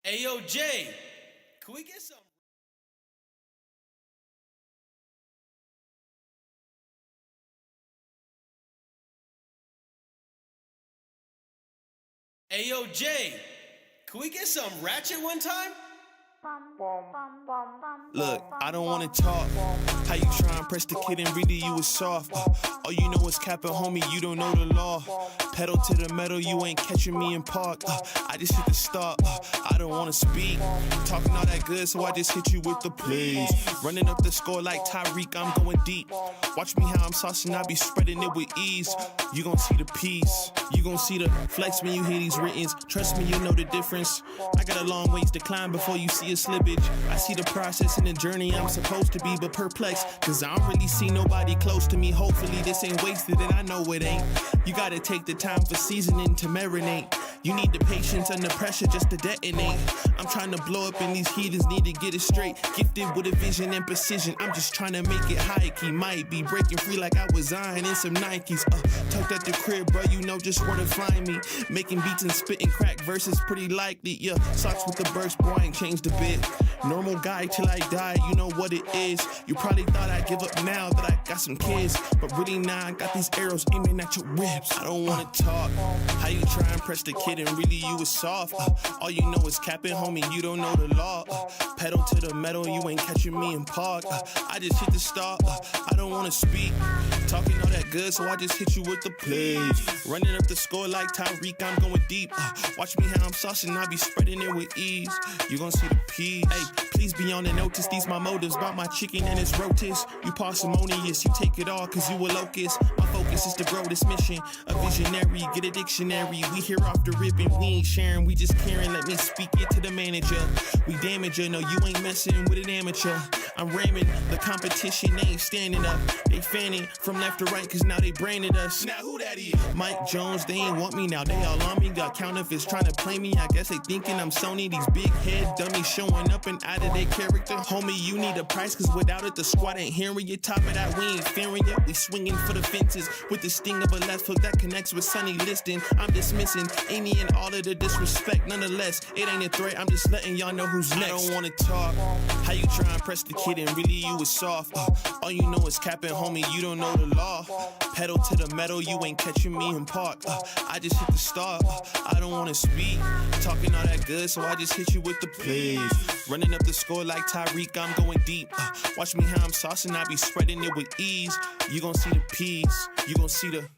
Hey, yo, Jay, can we get some? Hey, yo, Jay, can we get some ratchet one time? Look, I don't wanna talk. How you try and press the kid and really you was soft. All you know is capping, homie, you don't know the law. Pedal to the metal, you ain't catching me in park. I just hit the stop. I don't wanna speak. Talking all that good, so I just hit you with the plays. Running up the score like Tyreek, I'm going deep. Watch me how I'm saucing, I be spreading it with ease. You gon' see the peace. You gon' see the flex when you hear these writtens. Trust me, you know the difference. I got a long ways to climb before you see a slippage. I see the process and the journey I'm supposed to be, but perplexed, cause I don't really see nobody close to me. Hopefully this ain't wasted and I know it ain't. You gotta take the time for seasoning to marinate. You need the patience under pressure just to detonate. I'm trying to blow up and these heathens need to get it straight. Gifted with a vision and precision, I'm just trying to make it high key. Might be breaking free like I was Zion in some Nikes. Tucked at the crib, bro, you know just where to find me. Making beats and spitting crack verses pretty likely. Yeah, socks with the burst, boy, I ain't changed a bit. Normal guy till I die, you know what it is. You probably thought I'd give up now that I got some kids, but really now I got these arrows aiming at your ribs. I don't wanna talk. How you try and press the kid and really you was soft. All you know is capping, homie, you don't know the law. Pedal to the metal, you ain't catching me in park. I just hit the stop. I don't wanna speak. Talking all that good, so I just hit you with the plays. Running up the score like Tyreek, I'm going deep. Watch me how I'm saucing, I be spreading it with ease. You gon' see the peas. Hey, please be on the notice, these my motives. About my chicken and its rotis. You parsimonious, you take it all cause you a locust. My focus is to grow this mission. A visionary, get a dictionary. We here off the rip and we ain't sharing, we just caring. Let me speak it to the manager. We damage her, no you ain't messing with an amateur. I'm ramming, the competition ain't standing up. They fanning from left to right cause now they branded us. Now who that is? Mike Jones, they ain't want me now, they all on me. Got counterfeits trying to play me, I guess they thinking I'm Sony. These big head dummies showing up and out of their character. Homie, you need a price cause without it the squad ain't hearing you. Top of that, we ain't fearing yet. We swinging for the fences with the sting of a left hook that connects with Sonny Liston. I'm dismissing any and all of the disrespect. Nonetheless, it ain't a threat, I'm just letting y'all know who's next. I don't wanna talk. How you try and press the kid and really you was soft. All you know is capping, homie, you don't know the law. Pedal to the metal, you ain't catching me in park. I just hit the start. I don't wanna speak. Talking all that good, so I just hit you with the plays. Running up the score like Tyreek, I'm going deep. Watch me how I'm saucing, I be spreading it with ease. You gon' see the peas, you gon' see the...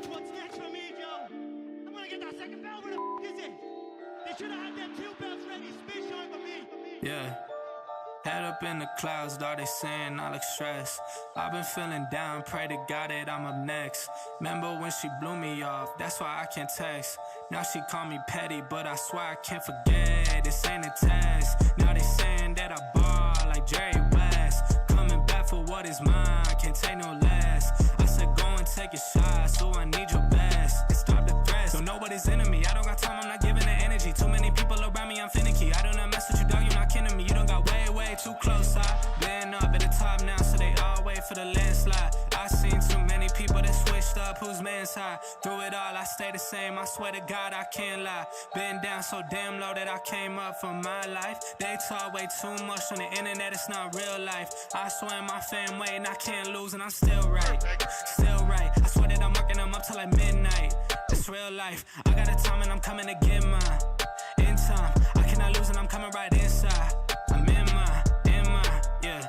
What's next for me, Joe? I'm gonna get that second bell. Where the f is it? They should have had them 2 bells ready. Space shine for me. Yeah. Head up in the clouds, though they saying I look stressed. I've been feeling down, pray to God that I'm up next. Remember when she blew me off, that's why I can't text. Now she call me petty, but I swear I can't forget. This ain't a test. Now they saying that I ball like Jerry West. Coming back for what is mine, can't take no less. I said go and take a shot, so I need your best. And stop the threats, don't know what is in me. I don't got time, I'm not giving the energy. Too many people around me, I'm finicky. I do not mess with you, dog, you're not kidding me. You don't got way too close. I've been up at the top now, so they all wait for the landslide. I seen too many people that switched up, whose man's high. Through it all, I stay the same, I swear to God, I can't lie. Been down so damn low that I came up for my life. They talk way too much on the internet, it's not real life. I swear my fam waiting, I can't lose and I'm still right. Still right, I swear that I'm working them up till like midnight. It's real life, I got a time and I'm coming to get mine. In time, I cannot lose and I'm coming right inside. I'm in mine, yeah.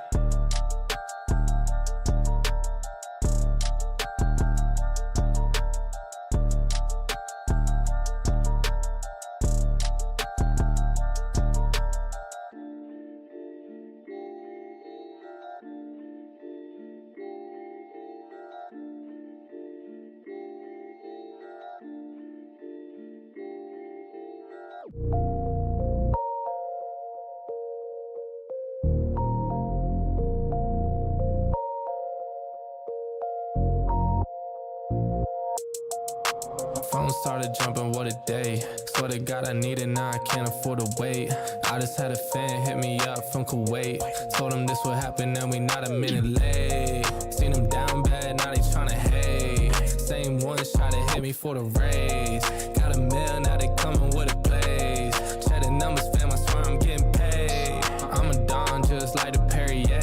Phone started jumping, what a day. Swear to God I need it, now I can't afford to wait. I just had a fan hit me up from Kuwait. Told him this would happen and we not a minute late. Seen him down bad, now they tryna hate. Same them ones try to hit me for the raise. Got a mill, now they coming with a blaze. Check the numbers, fam, I swear I'm getting paid. I'm a don just like the Perrier.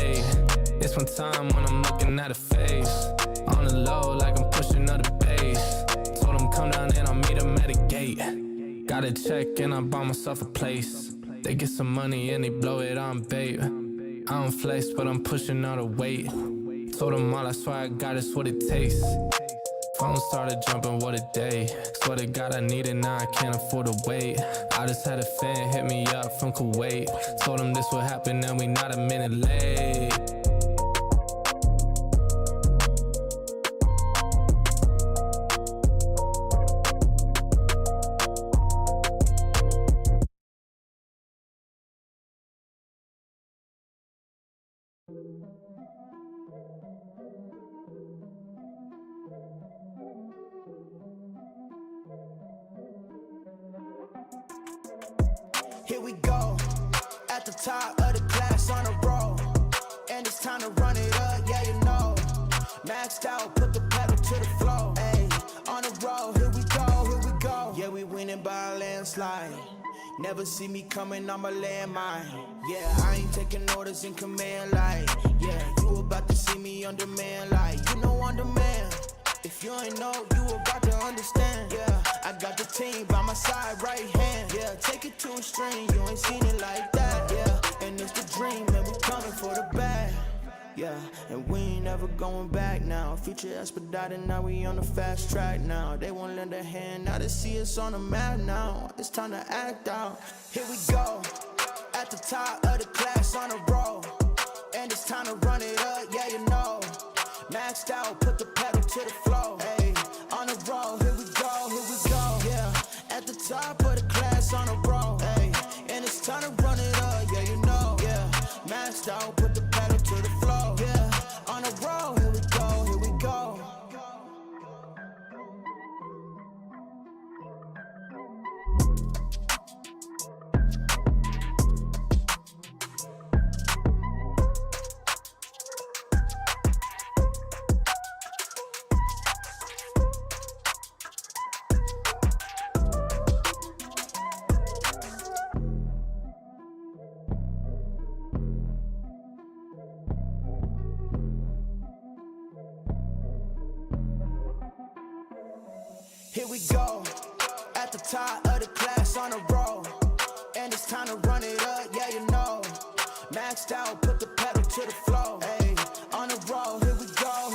It's one time when I'm looking at a face. On the low like I'm pushing up the bass. Told them come down and I'll meet them at a gate. Got a check and I bought myself a place. They get some money and they blow it on bait. I don't flex but I'm pushing all the weight. Told them all I swear I got it's what it takes. Phone started jumping, what a day. Swear to God I need it now, I can't afford to wait. I just had a fan hit me up from Kuwait. Told him this would happen and we not a minute late. Here we go, at the top of the class on a roll. And it's time to run it up, yeah you know. Maxed out, put the pedal to the floor. Ayy, on the road, here we go, here we go. Yeah, we winning by a landslide. Never see me coming on my landmine. Yeah, I ain't taking orders in command like. Yeah, you about to see me on demand like. You know on demand. If you ain't know, you about to understand. Yeah, I got the team by my side, right hand. Yeah, take it to a string, you ain't seen it like that. Yeah, and it's the dream, and we coming for the bag. Yeah, and we ain't never going back now. Future expedited, now we on the fast track now. They won't lend a hand, now they see us on the map now. It's time to act out. Here we go, at the top of the class on a roll. And it's time to run it up, yeah you know. Maxed out, put the pedal to the floor. Hey, on the road, here we go, yeah. At the top of the class on a roll. Hey, and it's time to run it up, yeah you know. Yeah, maxed out, put the pedal to the floor. Yeah, on the road, here we go, here we go. Here we go, at the top of the class on a roll. And it's time to run it up, yeah you know. Maxed out, put the pedal to the floor. Hey, on the road, here we go,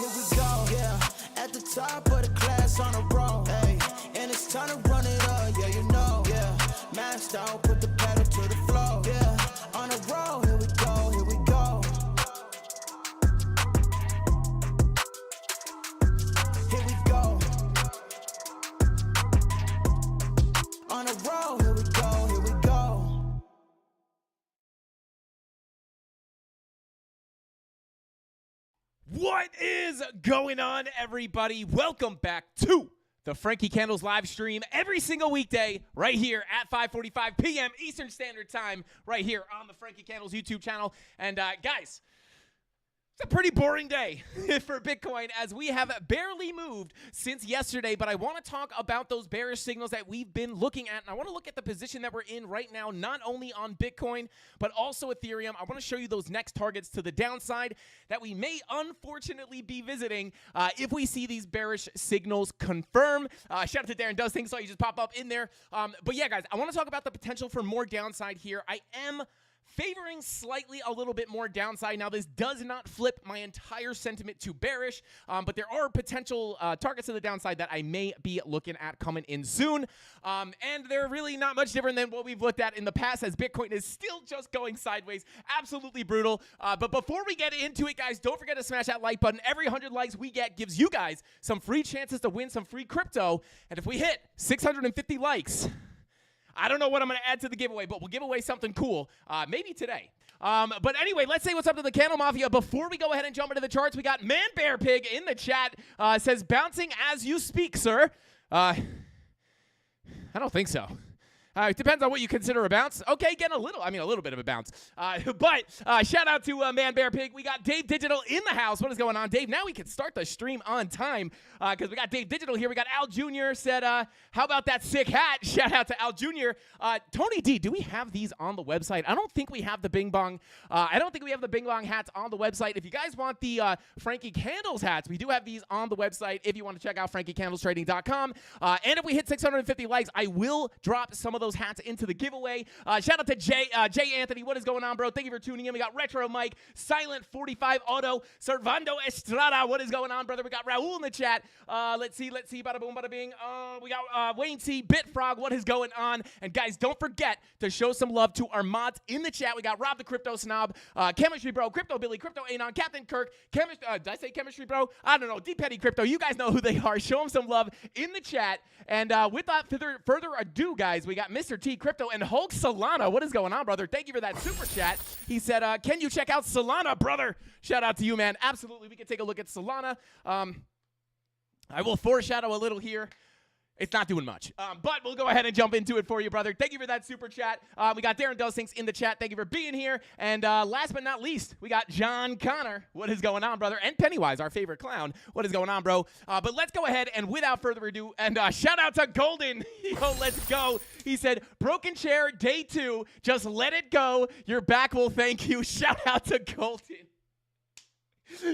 yeah. At the top of the class on a roll. Hey, and it's time to run it up, yeah you know. Yeah, maxed out, put the pedal to the floor. Yeah, on the road, here we go, here we go. Here we go. On the road, here we go, here we go. What is going on, everybody? Welcome back to the Frankie Candles live stream every single weekday right here at 5:45 p.m. Eastern Standard Time right here on the Frankie Candles YouTube channel. And guys, it's a pretty boring day for Bitcoin as we have barely moved since yesterday, but I want to talk about those bearish signals that we've been looking at, and I want to look at the position that we're in right now, not only on Bitcoin, but also Ethereum. I want to show you those next targets to the downside that we may unfortunately be visiting if we see these bearish signals confirm. Shout out to Darren Does Things, so you just pop up in there. But yeah, guys, I want to talk about the potential for more downside here. I am favoring slightly a little bit more downside. Now, this does not flip my entire sentiment to bearish, but there are potential targets to the downside that I may be looking at coming in soon. And they're really not much different than what we've looked at in the past, as Bitcoin is still just going sideways. Absolutely brutal. But before we get into it, guys, don't forget to smash that like button. Every 100 likes we get gives you guys some free chances to win some free crypto. And if we hit 650 likes, I don't know what I'm going to add to the giveaway, but we'll give away something cool, maybe today. But anyway, let's say what's up to the CandleMafia. Before we go ahead and jump into the charts, we got Man Bear Pig in the chat. Says, bouncing as you speak, sir. I don't think so. It depends on what you consider a bounce. Okay, getting a little bit of a bounce. But shout out to Man Bear Pig. We got Dave Digital in the house. What is going on, Dave? Now we can start the stream on time because we got Dave Digital here. We got Al Jr. said, how about that sick hat? Shout out to Al Jr. Tony D, do we have these on the website? I don't think we have the Bing Bong. I don't think we have the Bing Bong hats on the website. If you guys want the Frankie Candles hats, we do have these on the website if you want to check out FrankieCandlesTrading.com. And if we hit 650 likes, I will drop some of those hats into the giveaway. Shout out to Jay Anthony. What is going on, bro? Thank you for tuning in. We got Retro Mike, Silent 45 Auto, Servando Estrada. What is going on, brother? We got Raul in the chat. Let's see. Bada boom, bada bing. We got Wayne C, Bitfrog. What is going on? And guys, don't forget to show some love to our mods in the chat. We got Rob the Crypto Snob, Chemistry Bro, Crypto Billy, Crypto Anon, Captain Kirk, did I say Chemistry Bro? I don't know. Deep Petty Crypto. You guys know who they are. Show them some love in the chat. And without further ado, guys, we got Mr. T Crypto and Hulk Solana. What is going on, brother? Thank you for that super chat. He said, can you check out Solana, brother? Shout out to you, man. Absolutely. We can take a look at Solana. I will foreshadow a little here. It's not doing much, but we'll go ahead and jump into it for you, brother. Thank you for that super chat. We got Darren Dosings in the chat. Thank you for being here. And last but not least, we got John Connor. What is going on, brother? And Pennywise, our favorite clown. What is going on, bro? But let's go ahead and without further ado, and shout out to Golden. Yo, let's go. He said, broken chair, day 2. Just let it go. Your back will thank you. Shout out to Golden.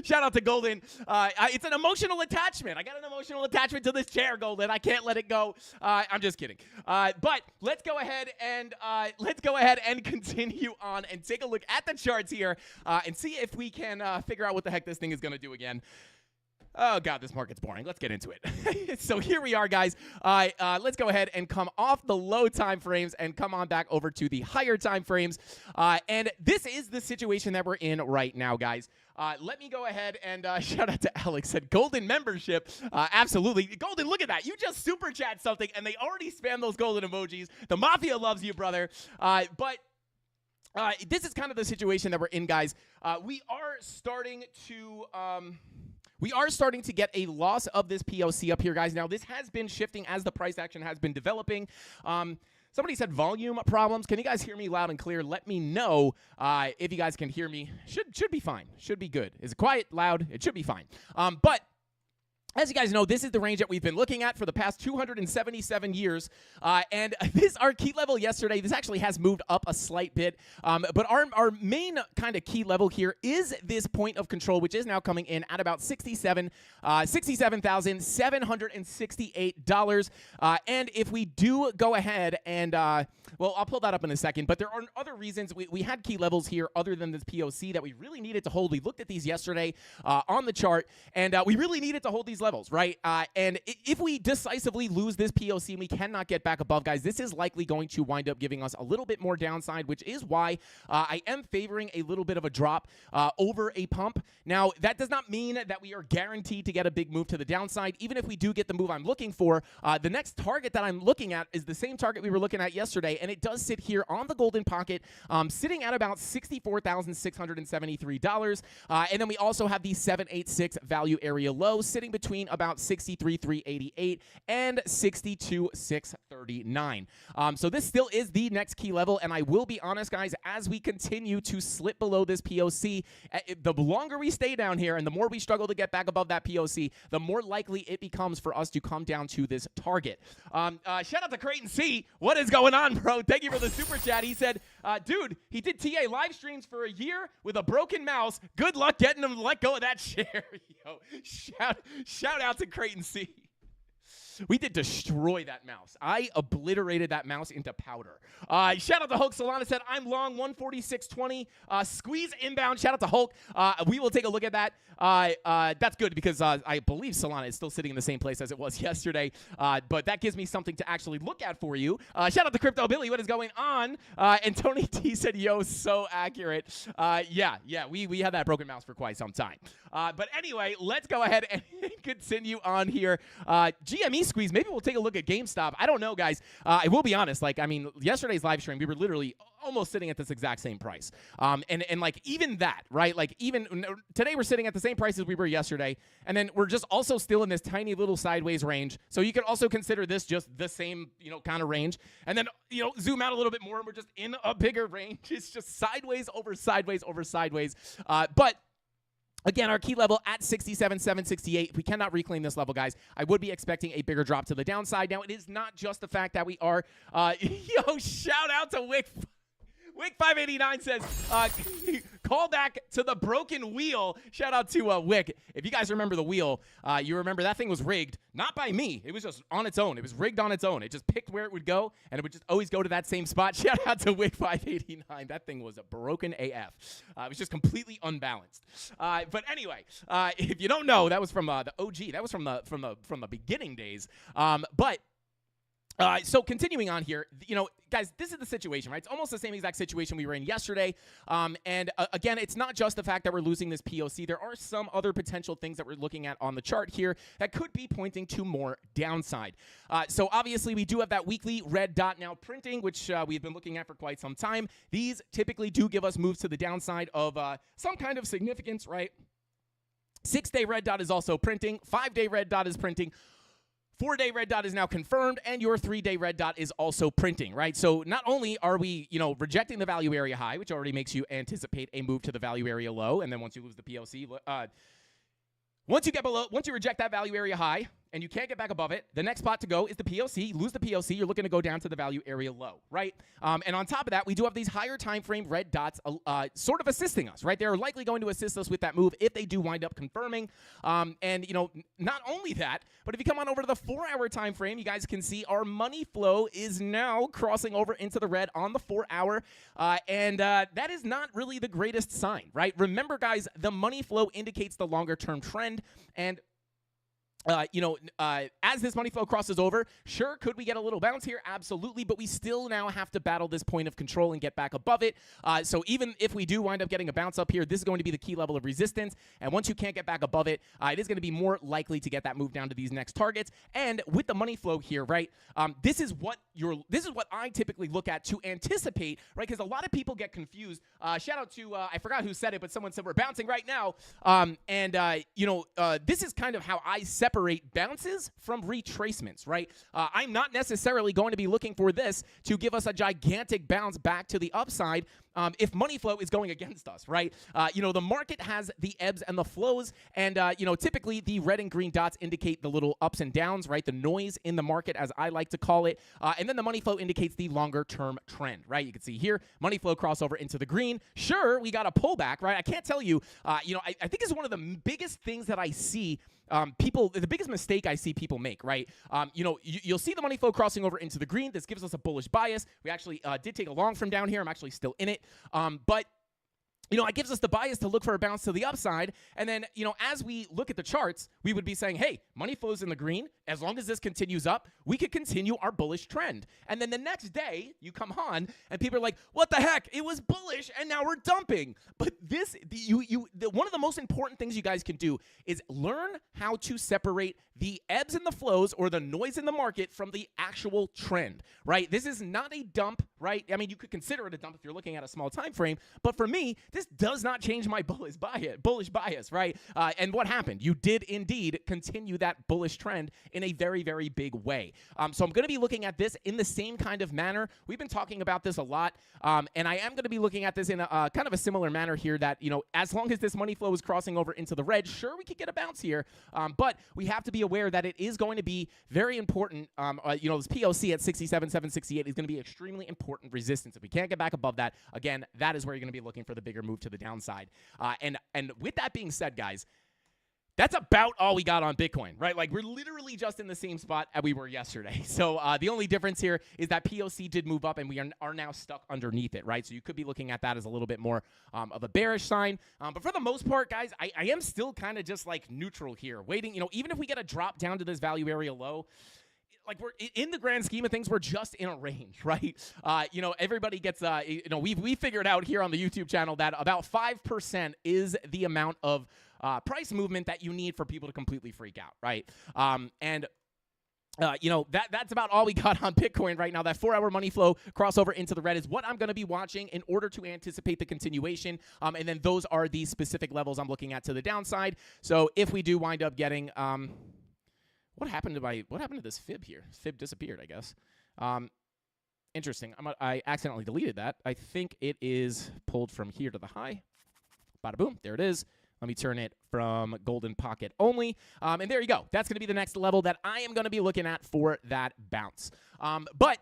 Shout out to Golden. It's an emotional attachment. I got an emotional attachment to this chair, Golden. I can't let it go. I'm just kidding. But let's go ahead and continue on and take a look at the charts here and see if we can figure out what the heck this thing is going to do again. Oh, God, this market's boring. Let's get into it. So here we are, guys. Let's go ahead and come off the low time frames and come on back over to the higher time frames. And this is the situation that we're in right now, guys. Let me go ahead and shout out to Alex. Said Golden membership. Absolutely. Golden, look at that. You just super chat something, and they already spam those golden emojis. The Mafia loves you, brother. But this is kind of the situation that we're in, guys. We are starting to get a loss of this POC up here, guys. Now, this has been shifting as the price action has been developing. Somebody said volume problems. Can you guys hear me loud and clear? Let me know if you guys can hear me. Should be fine. Should be good. Is it quiet, loud? It should be fine. But as you guys know, this is the range that we've been looking at for the past 277 years. And our key level yesterday, this actually has moved up a slight bit. But our main kind of key level here is this point of control, which is now coming in at about $67,768. And if we do go ahead and, well, I'll pull that up in a second. But there are other reasons. We had key levels here other than this POC that we really needed to hold. We looked at these yesterday on the chart, and we really needed to hold these levels, right? And if we decisively lose this POC and we cannot get back above, guys, this is likely going to wind up giving us a little bit more downside, which is why I am favoring a little bit of a drop over a pump. Now, that does not mean that we are guaranteed to get a big move to the downside. Even if we do get the move I'm looking for, the next target that I'm looking at is the same target we were looking at yesterday, and it does sit here on the golden pocket, sitting at about $64,673. And then we also have the 786 value area low sitting between about 63,388 and 62,639. So this still is the next key level, and I will be honest, guys, as we continue to slip below this POC, the longer we stay down here and the more we struggle to get back above that POC, the more likely it becomes for us to come down to this target. Shout out to Creighton C. What is going on, bro? Thank you for the super chat. He said, dude, he did TA live streams for a year with a broken mouse. Good luck getting him to let go of that chair. Yo, shout out to Creighton C. We did destroy that mouse. I obliterated that mouse into powder. Shout out to Hulk. Solana said, I'm long 146.20. Squeeze inbound. Shout out to Hulk. We will take a look at that. That's good because I believe Solana is still sitting in the same place as it was yesterday. But that gives me something to actually look at for you. Shout out to Crypto Billy. What is going on? And Tony T said, yo, so accurate. Yeah, we had that broken mouse for quite some time. But anyway, let's go ahead and continue on here. GME squeeze. Maybe we'll take a look at GameStop. I don't know, guys. I will be honest. Like, I mean, yesterday's live stream, we were literally almost sitting at this exact same price. And like even that, right? Like even today we're sitting at the same price as we were yesterday, and then we're just also still in this tiny little sideways range. So you can also consider this just the same, kind of range. And then, zoom out a little bit more and we're just in a bigger range. It's just sideways over sideways over sideways. But again, our key level at 67,768. If we cannot reclaim this level, guys, I would be expecting a bigger drop to the downside. Now, it is not just the fact that we are, shout out to Wick 589 says, call back to the broken wheel. Shout out to Wick. If you guys remember the wheel, you remember that thing was rigged, not by me. It was just on its own. It was rigged on its own. It just picked where it would go, and it would just always go to that same spot. Shout out to Wick 589. That thing was a broken AF. It was just completely unbalanced. But anyway, if you don't know, that was from the OG. That was from the beginning days. So continuing on here, guys, this is the situation, right? It's almost the same exact situation we were in yesterday. Again, it's not just the fact that we're losing this POC. There are some other potential things that we're looking at on the chart here that could be pointing to more downside. So obviously, we do have that weekly red dot now printing, which we've been looking at for quite some time. These typically do give us moves to the downside of some kind of significance, right? 6-day red dot is also printing. 5-day red dot is printing. 4-day red dot is now confirmed, and your 3-day red dot is also printing, right? So not only are we, rejecting the value area high, which already makes you anticipate a move to the value area low, and then once you lose the POC, once you reject that value area high and you can't get back above it, the next spot to go is the POC. You lose the POC, you're looking to go down to the value area low, right? And on top of that, we do have these higher time frame red dots sort of assisting us, right? They're likely going to assist us with that move if they do wind up confirming. And not only that, but if you come on over to the 4-hour time frame, you guys can see our money flow is now crossing over into the red on the 4-hour. And that is not really the greatest sign, right? Remember, guys, the money flow indicates the longer term trend. And as this money flow crosses over, sure, could we get a little bounce here? Absolutely, but we still now have to battle this point of control and get back above it. So even if we do wind up getting a bounce up here, this is going to be the key level of resistance. And once you can't get back above it, it is going to be more likely to get that move down to these next targets. And with the money flow here, right, this is what I typically look at to anticipate, right? Because a lot of people get confused. Shout out to I forgot who said it, but someone said we're bouncing right now. This is kind of how I separate bounces from retracements, right? I'm not necessarily going to be looking for this to give us a gigantic bounce back to the upside if money flow is going against us, right? The market has the ebbs and the flows, and, typically the red and green dots indicate the little ups and downs, right? The noise in the market, as I like to call it. And then the money flow indicates the longer-term trend, right? You can see here, money flow crossover into the green. Sure, we got a pullback, right? I can't tell you, I think it's one of the biggest things that I see the biggest mistake I see people make, right? You'll see the money flow crossing over into the green. This gives us a bullish bias. We actually did take a long from down here. I'm actually still in it. But it gives us the bias to look for a bounce to the upside. And then, as we look at the charts, we would be saying, hey, money flows in the green. As long as this continues up, we could continue our bullish trend. And then the next day, you come on, and people are like, what the heck? It was bullish, and now we're dumping. But one of the most important things you guys can do is learn how to separate the ebbs and the flows or the noise in the market from the actual trend, right? This is not a dump, right? I mean, you could consider it a dump if you're looking at a small time frame, but for me, this does not change my bullish bias, right? And what happened? You did indeed continue that bullish trend in a very, very big way. So I'm going to be looking at this in the same kind of manner. We've been talking about this a lot, and I am going to be looking at this in a kind of a similar manner here that, as long as this money flow is crossing over into the red, sure, we could get a bounce here, but we have to be aware that it is going to be very important. This POC at 67,768 is going to be extremely important resistance. If we can't get back above that, again, that is where you're going to be looking for the bigger move to the downside. And with that being said, guys, that's about all we got on Bitcoin, right? Like, we're literally just in the same spot as we were yesterday. So the only difference here is that POC did move up, and we are now stuck underneath it, right? So you could be looking at that as a little bit more of a bearish sign. But for the most part, guys, I am still kind of just like neutral here, waiting. Even if we get a drop down to this value area low, like, we're in the grand scheme of things, we're just in a range, right? Everybody gets, we figured out here on the YouTube channel that about 5% is the amount of price movement that you need for people to completely freak out, right? And That's about all we got on Bitcoin right now. That 4-hour money flow crossover into the red is what I'm going to be watching in order to anticipate the continuation. And then those are the specific levels I'm looking at to the downside. So if we do wind up getting, what happened to this fib here? Fib disappeared, I guess. Interesting. I accidentally deleted that. I think it is pulled from here to the high. Bada boom. There it is. Let me turn it from golden pocket only. And there you go. That's going to be the next level that I am going to be looking at for that bounce. But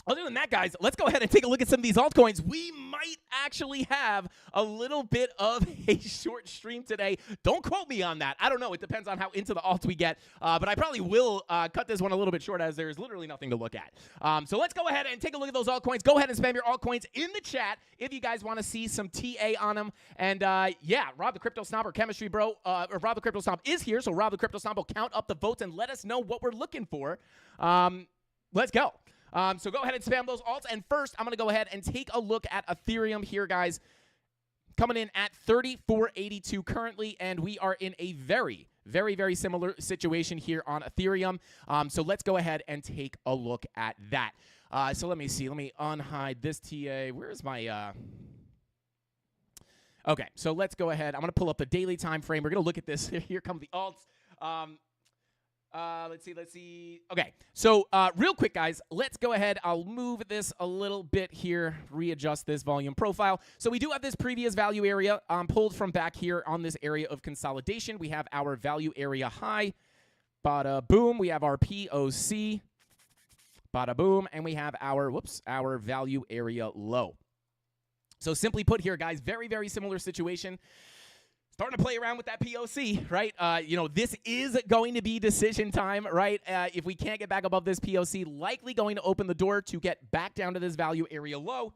other than that, guys, let's go ahead and take a look at some of these altcoins. We might actually have a little bit of a short stream today. Don't quote me on that. I don't know. It depends on how into the alts we get. But I probably will cut this one a little bit short as there's literally nothing to look at. So let's go ahead and take a look at those altcoins. Go ahead and spam your altcoins in the chat if you guys want to see some TA on them. And yeah, Rob the Crypto Snob or Chemistry Bro, or Rob the Crypto Snob is here. So Rob the Crypto Snob will count up the votes and let us know what we're looking for. Let's go. So go ahead and spam those alts. And first, I'm going to go ahead and take a look at Ethereum here, guys. Coming in at 3482 currently, and we are in a very, very, very similar situation here on Ethereum. So let's go ahead and take a look at that. So let me see. Let me unhide this TA. Where's my... Okay, so let's go ahead. I'm going to pull up the daily time frame. We're going to look at this. Here come the alts. Let's see. Okay, so real quick, guys, let's go ahead. I'll move this a little bit here, readjust this volume profile. So we do have this previous value area pulled from back here on this area of consolidation. We have our value area high. Bada boom. We have our POC. Bada boom. And we have our value area low. So simply put here, guys, very, very similar situation. Starting to play around with that POC, right? This is going to be decision time, right? If we can't get back above this POC, likely going to open the door to get back down to this value area low.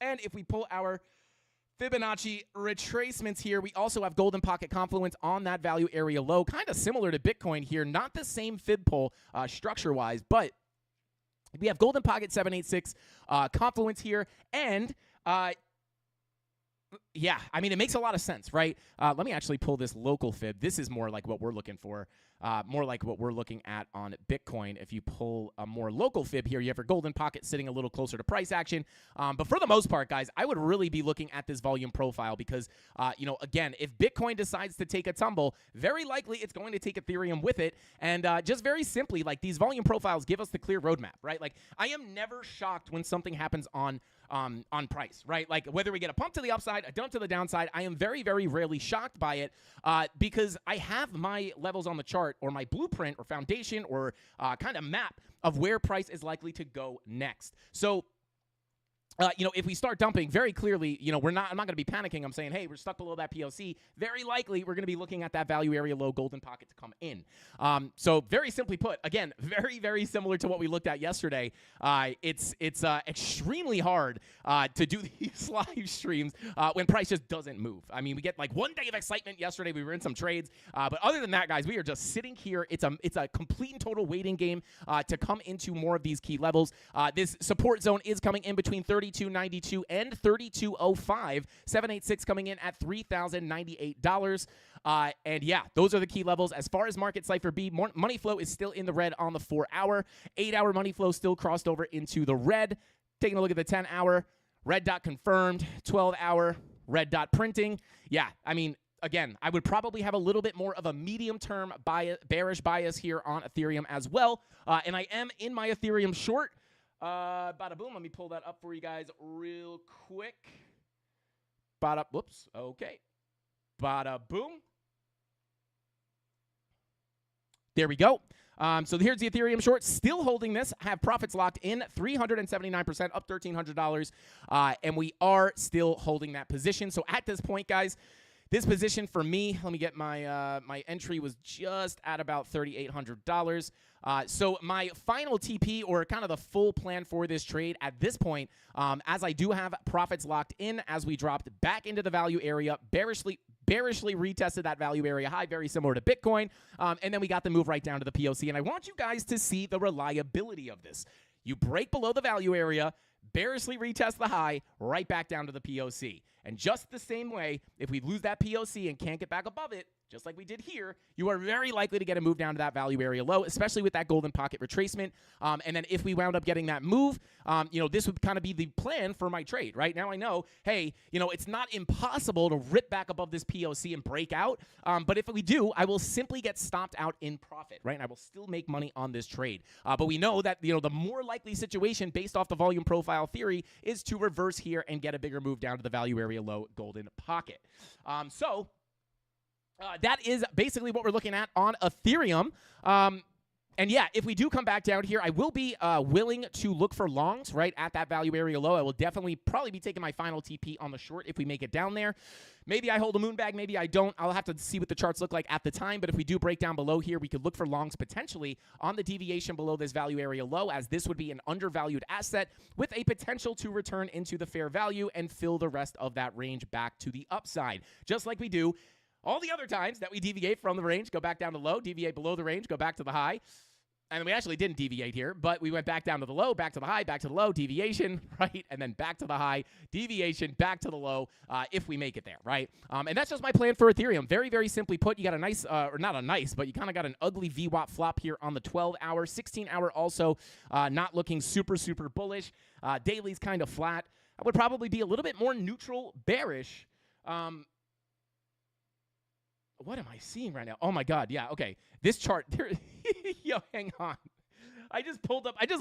And if we pull our Fibonacci retracements here, we also have golden pocket confluence on that value area low, kind of similar to Bitcoin here. Not the same fib pull structure-wise, but we have golden pocket 786 confluence here, and yeah, I mean, it makes a lot of sense, right? Let me actually pull this local fib. This is more like what we're looking for, more like what we're looking at on Bitcoin. If you pull a more local fib here, you have your golden pocket sitting a little closer to price action. But for the most part, guys, I would really be looking at this volume profile because, again, if Bitcoin decides to take a tumble, very likely it's going to take Ethereum with it. And just very simply, like, these volume profiles give us the clear roadmap, right? Like, I am never shocked when something happens on price, right? Like whether we get a pump to the upside, a dump to the downside, I am very, very rarely shocked by it because I have my levels on the chart or my blueprint or foundation or kind of map of where price is likely to go next. So if we start dumping, very clearly, I'm not going to be panicking. I'm saying, hey, we're stuck below that POC. Very likely, we're going to be looking at that value area low golden pocket to come in. So very simply put, again, very, very similar to what we looked at yesterday. It's extremely hard to do these live streams when price just doesn't move. I mean, we get like one day of excitement yesterday. We were in some trades. But other than that, guys, we are just sitting here. It's a complete and total waiting game to come into more of these key levels. This support zone is coming in between 32.92 and 32.05. 786 coming in at $3,098. And yeah, those are the key levels. As far as market cipher B, money flow is still in the red on the 4-hour. 8-hour money flow still crossed over into the red. Taking a look at the 10-hour, red dot confirmed. 12-hour, red dot printing. Yeah, I mean, again, I would probably have a little bit more of a medium-term bearish bias here on Ethereum as well. And I am in my Ethereum short. Bada boom. Let me pull that up for you guys real quick. Bada, whoops. Okay. Bada boom. There we go. So here's the Ethereum short. Still holding this. Have profits locked in. 379%, up $1,300. And we are still holding that position. So at this point, guys, this position for me, let me get my my entry was just at about $3,800. So my final TP, or kind of the full plan for this trade at this point, as I do have profits locked in as we dropped back into the value area, bearishly retested that value area high, very similar to Bitcoin, and then we got the move right down to the POC. And I want you guys to see the reliability of this. You break below the value area, bearishly retest the high, right back down to the POC. And just the same way, if we lose that POC and can't get back above it, just like we did here, you are very likely to get a move down to that value area low, especially with that golden pocket retracement. And then if we wound up getting that move, this would kind of be the plan for my trade. Right now I know, hey, it's not impossible to rip back above this POC and break out. But if we do, I will simply get stopped out in profit, right? And I will still make money on this trade. But we know that, the more likely situation based off the volume profile theory is to reverse here and get a bigger move down to the value area low golden pocket. That is basically what we're looking at on Ethereum. And yeah, if we do come back down here, I will be willing to look for longs right at that value area low. I will probably be taking my final TP on the short if we make it down there. Maybe I hold a moon bag, maybe I don't. I'll have to see what the charts look like at the time. But if we do break down below here, we could look for longs potentially on the deviation below this value area low, as this would be an undervalued asset with a potential to return into the fair value and fill the rest of that range back to the upside, just like we do all the other times that we deviate from the range, go back down to low, deviate below the range, go back to the high. And we actually didn't deviate here, but we went back down to the low, back to the high, back to the low, deviation, right? And then back to the high, deviation, back to the low, if we make it there, right? And that's just my plan for Ethereum. Very, very simply put, you got a nice, or not a nice, but you kind of got an ugly VWAP flop here on the 12-hour. 16-hour also not looking super, super bullish. Daily's kind of flat. I would probably be a little bit more neutral, bearish. What am I seeing right now? Oh, my God. Yeah, okay. This chart, yo, hang on. I just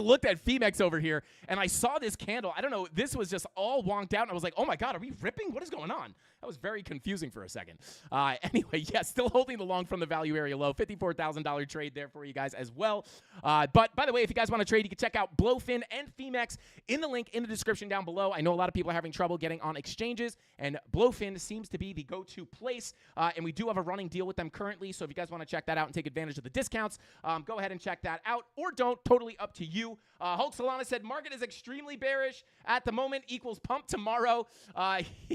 looked at Femex over here, and I saw this candle. I don't know. This was just all wonked out, and I was like, oh, my God, are we ripping? What is going on? That was very confusing for a second. Anyway, yeah, still holding the long from the value area low. $54,000 trade there for you guys as well. But, by the way, if you guys want to trade, you can check out Blowfin and Femex in the link in the description down below. I know a lot of people are having trouble getting on exchanges, and Blowfin seems to be the go-to place. And we do have a running deal with them currently, so if you guys want to check that out and take advantage of the discounts, go ahead and check that out, or don't. Totally up to you. Hulk Solana said, market is extremely bearish at the moment, equals pump tomorrow.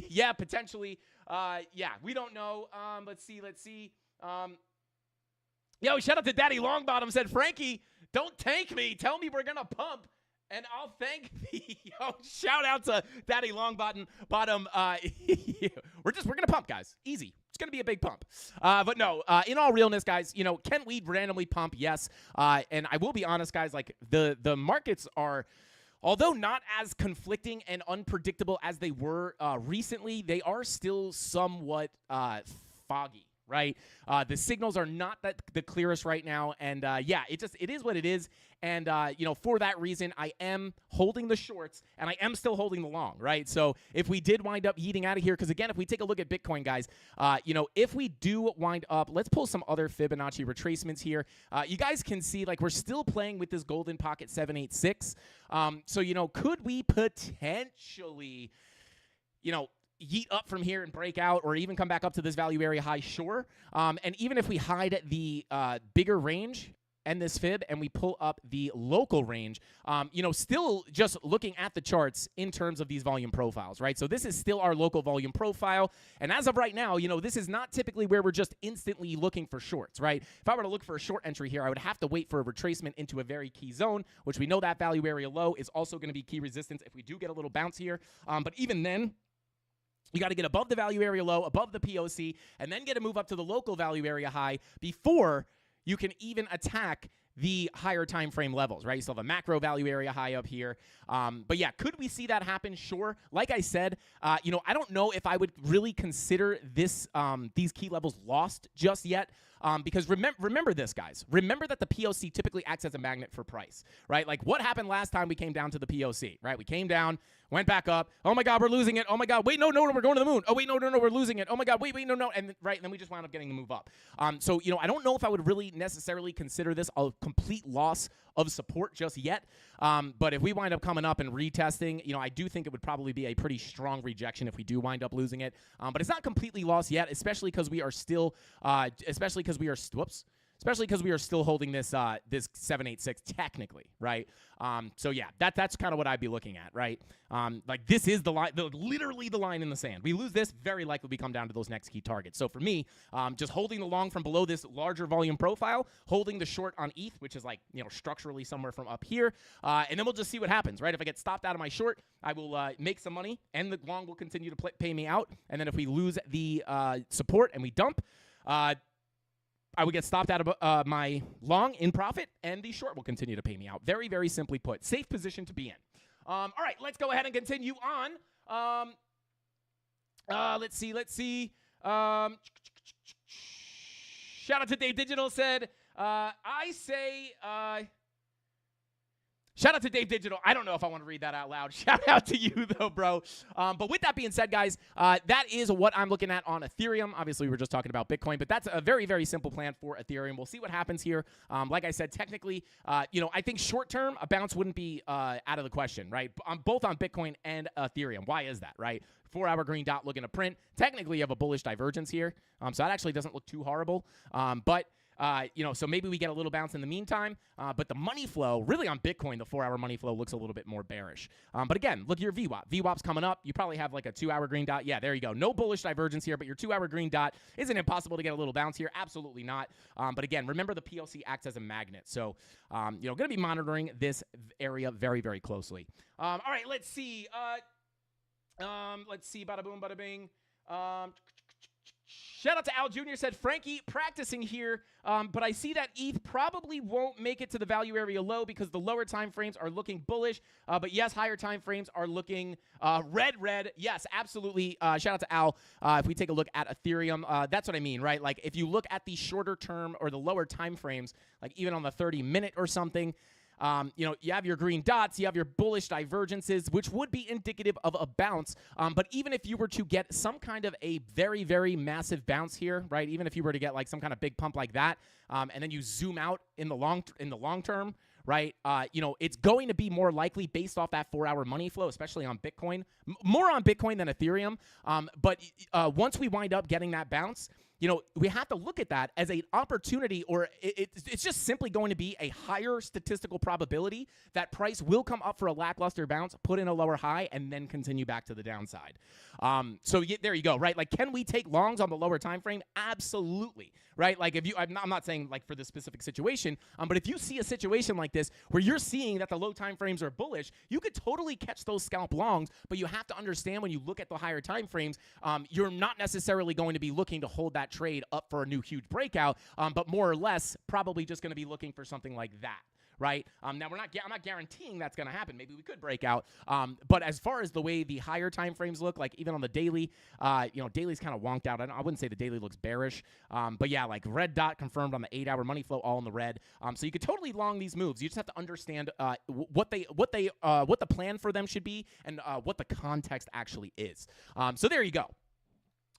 Yeah, potentially. Yeah, we don't know. Let's see. Yo, shout out to Daddy Longbottom, said, Frankie, don't tank me. Tell me we're going to pump, and I'll thank thee. Yo, shout out to Daddy Longbottom. We're going to pump, guys. Easy. It's going to be a big pump. But no, in all realness, guys, can we randomly pump? Yes. And I will be honest, guys, like the markets are, although not as conflicting and unpredictable as they were recently, they are still somewhat foggy. Right, the signals are not the clearest right now, and yeah, it is what it is, and for that reason, I am holding the shorts, and I am still holding the long, right? So if we did wind up yeeting out of here, because again, if we take a look at Bitcoin, guys, if we do wind up, let's pull some other Fibonacci retracements here. You guys can see, like, we're still playing with this golden pocket 786. So could we potentially, yeet up from here and break out, or even come back up to this value area high? Sure. And even if we hide the bigger range and this fib and we pull up the local range, still just looking at the charts in terms of these volume profiles, right? So this is still our local volume profile. And as of right now, this is not typically where we're just instantly looking for shorts, right? If I were to look for a short entry here, I would have to wait for a retracement into a very key zone, which we know that value area low is also going to be key resistance if we do get a little bounce here. But even then, you got to get above the value area low, above the POC, and then get a move up to the local value area high before you can even attack the higher time frame levels, right? You still have a macro value area high up here. But yeah, could we see that happen? Sure. Like I said, I don't know if I would really consider this these key levels lost just yet. Because remember this, guys. Remember that the POC typically acts as a magnet for price, right? Like what happened last time we came down to the POC, right? We came down, went back up. Oh my God, we're losing it. Oh my God, wait, no, we're going to the moon. Oh wait, no, we're losing it. Oh my God, wait, no, and then we just wound up getting the move up. So I don't know if I would really necessarily consider this a complete loss of support just yet. But if we wind up coming up and retesting, I do think it would probably be a pretty strong rejection if we do wind up losing it. But it's not completely lost yet, especially because we are still, whoops. especially because we are still holding this this 786 technically, right? So yeah, that's kind of what I'd be looking at, right? Like this is the line, literally the line in the sand. We lose this, very likely we come down to those next key targets. So for me, just holding the long from below this larger volume profile, holding the short on ETH, which is like, you know, structurally somewhere from up here, and then we'll just see what happens, right? If I get stopped out of my short, I will make some money, and the long will continue to pay me out. And then if we lose the support and we dump, I would get stopped out of my long in profit, and the short will continue to pay me out. Very, very simply put. Safe position to be in. All right, let's go ahead and continue on. Let's see. Shout out to Dave Digital said, shout out to Dave Digital. I don't know if I want to read that out loud. Shout out to you, though, bro. But with that being said, guys, that is what I'm looking at on Ethereum. Obviously, we were just talking about Bitcoin, but that's a very, very simple plan for Ethereum. We'll see what happens here. Like I said, technically, you know, I think short-term, a bounce wouldn't be out of the question, right? Both on Bitcoin and Ethereum. Why is that, right? 4-hour green dot looking to print. Technically, you have a bullish divergence here, so that actually doesn't look too horrible. But you know, so maybe we get a little bounce in the meantime, but the money flow, really on Bitcoin, the 4-hour money flow looks a little bit more bearish. But again, look at your VWAP. VWAP's coming up. You probably have like a 2-hour green dot. Yeah, there you go. No bullish divergence here, but your 2-hour green dot, is it impossible to get a little bounce here? Absolutely not. But again, remember the PLC acts as a magnet. So, you know, going to be monitoring this area very, very closely. All right, let's see. Bada boom, bada bing. Shout out to Al Jr. said, Frankie, practicing here, but I see that ETH probably won't make it to the value area low because the lower time frames are looking bullish. But yes, higher time frames are looking red. Yes, absolutely. Shout out to Al. If we take a look at Ethereum, that's what I mean, right? Like if you look at the shorter term or the lower time frames, like even on the 30-minute or something, you know, you have your green dots, you have your bullish divergences, which would be indicative of a bounce. But even if you were to get some kind of a very, very massive bounce here, right? Even if you were to get like some kind of big pump like that, and then you zoom out in the long term, right? You know, it's going to be more likely based off that 4-hour money flow, especially on Bitcoin, more on Bitcoin than Ethereum. But once we wind up getting that bounce, you know, we have to look at that as an opportunity, or it's just simply going to be a higher statistical probability that price will come up for a lackluster bounce, put in a lower high, and then continue back to the downside. So there you go, right? Like, can we take longs on the lower time frame? Absolutely, right? Like, if you, I'm not saying like for this specific situation, but if you see a situation like this where you're seeing that the low time frames are bullish, you could totally catch those scalp longs. But you have to understand when you look at the higher time frames, you're not necessarily going to be looking to hold that trade up for a new huge breakout, but more or less probably just going to be looking for something like that, right? Now I'm not guaranteeing that's going to happen. Maybe we could break out, but as far as the way the higher time frames look, like even on the daily, you know, daily's kind of wonked out. I wouldn't say the daily looks bearish, but yeah, like red dot confirmed on the 8-hour money flow, all in the red. So you could totally long these moves. You just have to understand what the plan for them should be and what the context actually is. So there you go.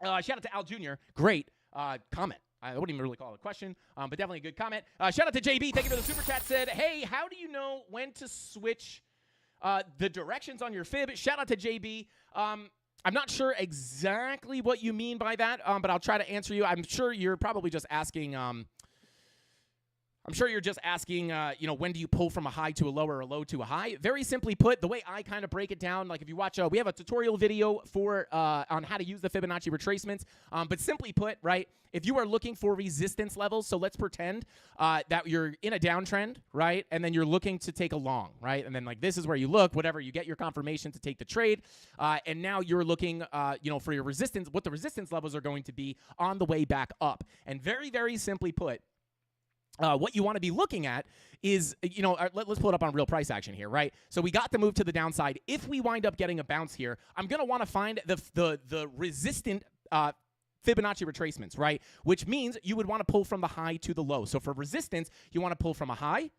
Shout out to Al Jr. Great comment. I wouldn't even really call it a question, but definitely a good comment. Shout out to JB. Thank you for the super chat. Said, hey, how do you know when to switch the directions on your fib? Shout out to JB. I'm not sure exactly what you mean by that, but I'll try to answer you. I'm sure you're probably just asking. You know, when do you pull from a high to a low or a low to a high? Very simply put, the way I kind of break it down, like if you watch, we have a tutorial video for on how to use the Fibonacci retracements. But simply put, right, if you are looking for resistance levels, so let's pretend that you're in a downtrend, right, and then you're looking to take a long, right, and then like this is where you look, whatever, you get your confirmation to take the trade, and now you're looking, you know, for your resistance, what the resistance levels are going to be on the way back up. And very, very simply put, what you want to be looking at is, you know, let's pull it up on real price action here, right? So we got the move to the downside. If we wind up getting a bounce here, I'm going to want to find the resistant Fibonacci retracements, right? Which means you would want to pull from the high to the low. So for resistance, you want to pull from a high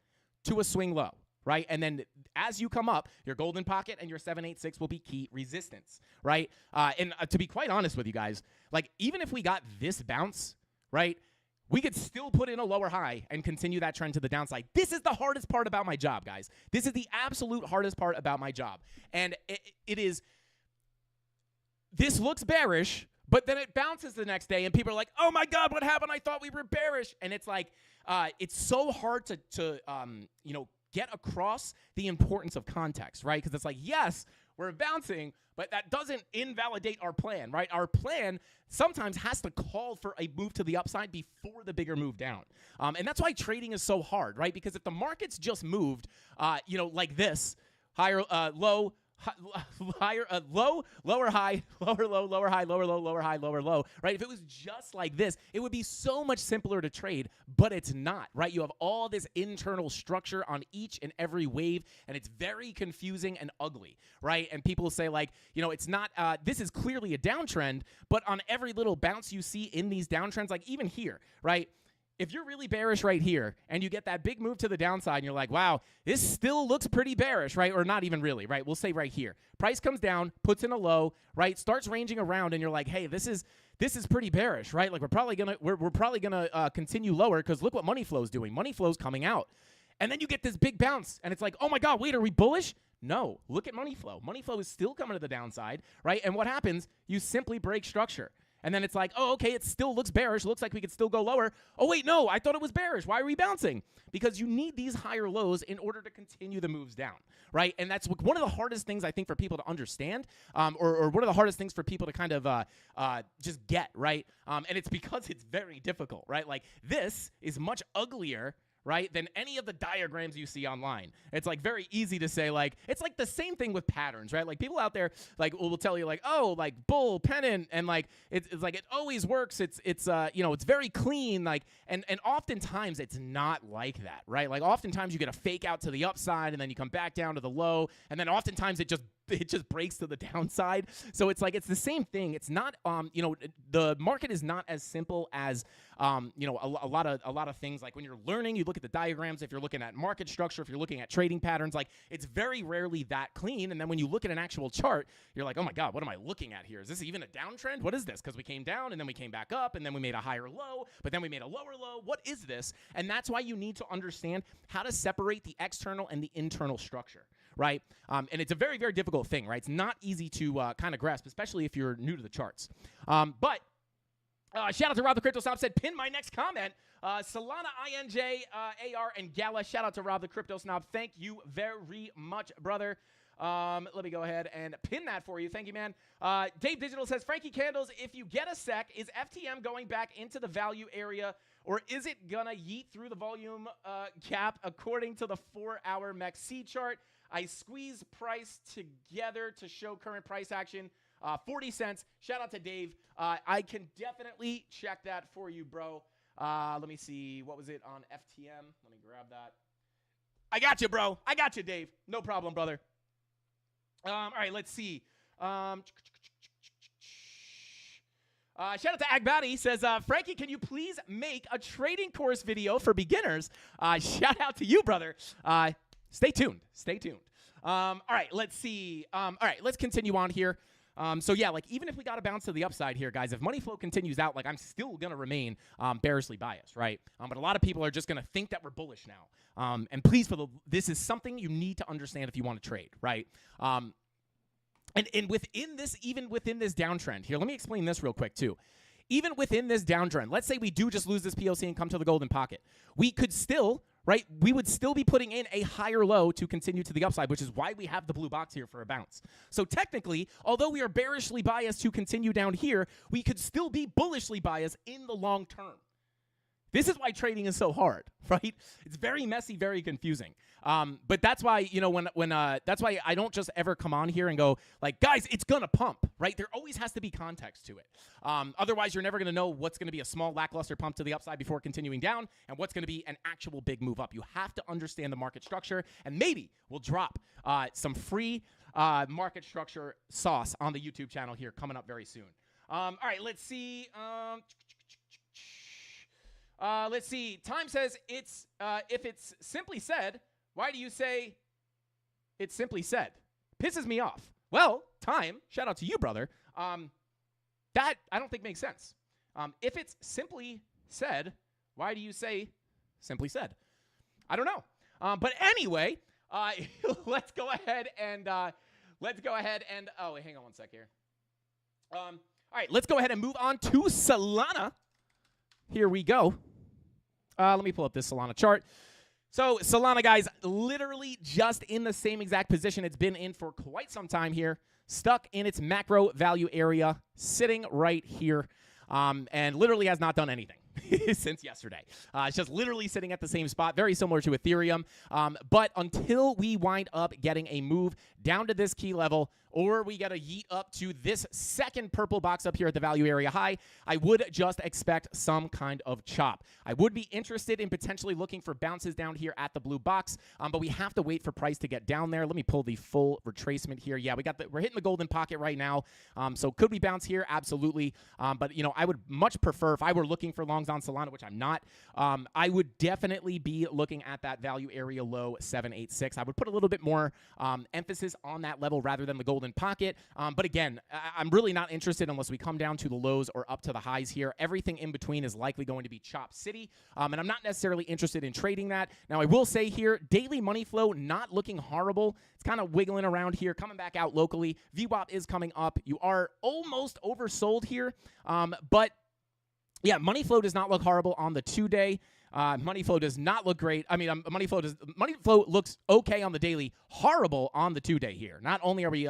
to a swing low, right? And then as you come up, your golden pocket and your 786 will be key resistance, right? And to be quite honest with you guys, like even if we got this bounce, right, we could still put in a lower high and continue that trend to the downside. This is the hardest part about my job, guys. This is the absolute hardest part about my job. And it is, this looks bearish, But then it bounces the next day, and people are like, "Oh my God, what happened? I thought we were bearish." And it's like, it's so hard to get across the importance of context, right? Because it's like, yes, we're bouncing, but that doesn't invalidate our plan, right? Our plan sometimes has to call for a move to the upside before the bigger move down. And that's why trading is so hard, right? Because if the market's just moved, like this, higher, low, higher, low, lower, high, lower, low, lower, high, lower, low, lower, high, lower, low, right? If it was just like this, it would be so much simpler to trade, but it's not, right? You have all this internal structure on each and every wave, and it's very confusing and ugly, right? And people say like, it's not, this is clearly a downtrend, but on every little bounce you see in these downtrends, like even here, right? If you're really bearish right here and you get that big move to the downside and you're like, wow, this still looks pretty bearish, right? Or not even really, right? We'll say right here. Price comes down, puts in a low, right? Starts ranging around and you're like, hey, this is pretty bearish, right? Like we're probably gonna continue lower because look what money flow's doing. Money flow's coming out. And then you get this big bounce and it's like, oh my God, wait, are we bullish? No, look at money flow. Money flow is still coming to the downside, right? And what happens? You simply break structure. And then it's like, oh, okay, it still looks bearish. Looks like we could still go lower. Oh, wait, no, I thought it was bearish. Why are we bouncing? Because you need these higher lows in order to continue the moves down, right? And that's one of the hardest things, I think, for people to understand, or one of the hardest things for people to kind of just get, right? And it's because it's very difficult, right? Like this is much uglier, right, than any of the diagrams you see online. It's like very easy to say, like, it's like the same thing with patterns, right? Like people out there like will tell you like, oh, like bull pennant, and like it's like it always works. It's it's very clean, like, and oftentimes it's not like that, right? Like oftentimes you get a fake out to the upside and then you come back down to the low, and then oftentimes it just breaks to the downside. So it's like it's the same thing. It's not the market is not as simple as a lot of things. Like when you're learning, you look at the diagrams. If you're looking at market structure, if you're looking at trading patterns, like it's very rarely that clean. And then when you look at an actual chart, you're like, oh my God, what am I looking at here? Is this even a downtrend? What is this? Because we came down and then we came back up and then we made a higher low, but then we made a lower low. What is this? And that's why you need to understand how to separate the external and the internal structure, right? And it's a very, very difficult thing, right? It's not easy to kind of grasp, especially if you're new to the charts. But shout out to Rob the Crypto Snob, said, pin my next comment. Solana, INJ, AR, and Gala. Shout out to Rob the Crypto Snob. Thank you very much, brother. Let me go ahead and pin that for you. Thank you, man. Dave Digital says, Frankie Candles, if you get a sec, is FTM going back into the value area, or is it gonna yeet through the volume cap according to the 4-hour MEXC chart? I squeeze price together to show current price action. 40 cents. Shout out to Dave. I can definitely check that for you, bro. Let me see. What was it on FTM? Let me grab that. I got you, bro. I got you, Dave. No problem, brother. All right, let's see. Shout out to Agbati. He says, Frankie, can you please make a trading course video for beginners? Shout out to you, brother. Stay tuned. Stay tuned. All right, let's see. All right, let's continue on here. So yeah, like even if we got a bounce to the upside here, guys, if money flow continues out, like I'm still going to remain bearishly biased, right? But a lot of people are just going to think that we're bullish now. And please, this is something you need to understand if you want to trade, right? And within this, even within this downtrend here, let me explain this real quick too. Even within this downtrend, let's say we do just lose this POC and come to the golden pocket. We could still, right, we would still be putting in a higher low to continue to the upside, which is why we have the blue box here for a bounce. So technically, although we are bearishly biased to continue down here, we could still be bullishly biased in the long term. This is why trading is so hard, right? It's very messy, very confusing. But that's why, that's why I don't just ever come on here and go like, guys, it's gonna pump, right? There always has to be context to it. Otherwise, you're never gonna know what's gonna be a small lackluster pump to the upside before continuing down and what's gonna be an actual big move up. You have to understand the market structure, and maybe we'll drop some free market structure sauce on the YouTube channel here coming up very soon. All right, let's see. Let's see. Time says it's if it's simply said, why do you say it's simply said? Pisses me off. Well, Time, shout out to you, brother. That I don't think makes sense. If it's simply said, why do you say simply said? I don't know. But anyway, let's go ahead and oh, wait, hang on one sec here. All All right, let's go ahead and move on to Solana. Here we go. Let me pull up this Solana chart. So Solana, guys, literally just in the same exact position it's been in for quite some time here, stuck in its macro value area, sitting right here, and literally has not done anything since yesterday. It's just literally sitting at the same spot, very similar to Ethereum. But until we wind up getting a move down to this key level, or we get a yeet up to this second purple box up here at the value area high, I would just expect some kind of chop. I would be interested in potentially looking for bounces down here at the blue box, but we have to wait for price to get down there. Let me pull the full retracement here. Yeah, we're hitting the golden pocket right now. So could we bounce here? Absolutely. But I would much prefer, if I were looking for longs on Solana, which I'm not, I would definitely be looking at that value area low 786. I would put a little bit more emphasis on that level rather than the golden pocket. But again, I'm really not interested unless we come down to the lows or up to the highs here. Everything in between is likely going to be chop city, and I'm not necessarily interested in trading that. Now, I will say here, daily money flow not looking horrible. It's kind of wiggling around here, coming back out locally. VWAP is coming up. You are almost oversold here, but yeah, money flow does not look horrible on the 2-day. Money flow does not look great. I mean, money flow looks okay on the daily, horrible on the 2-day here. Not only are we,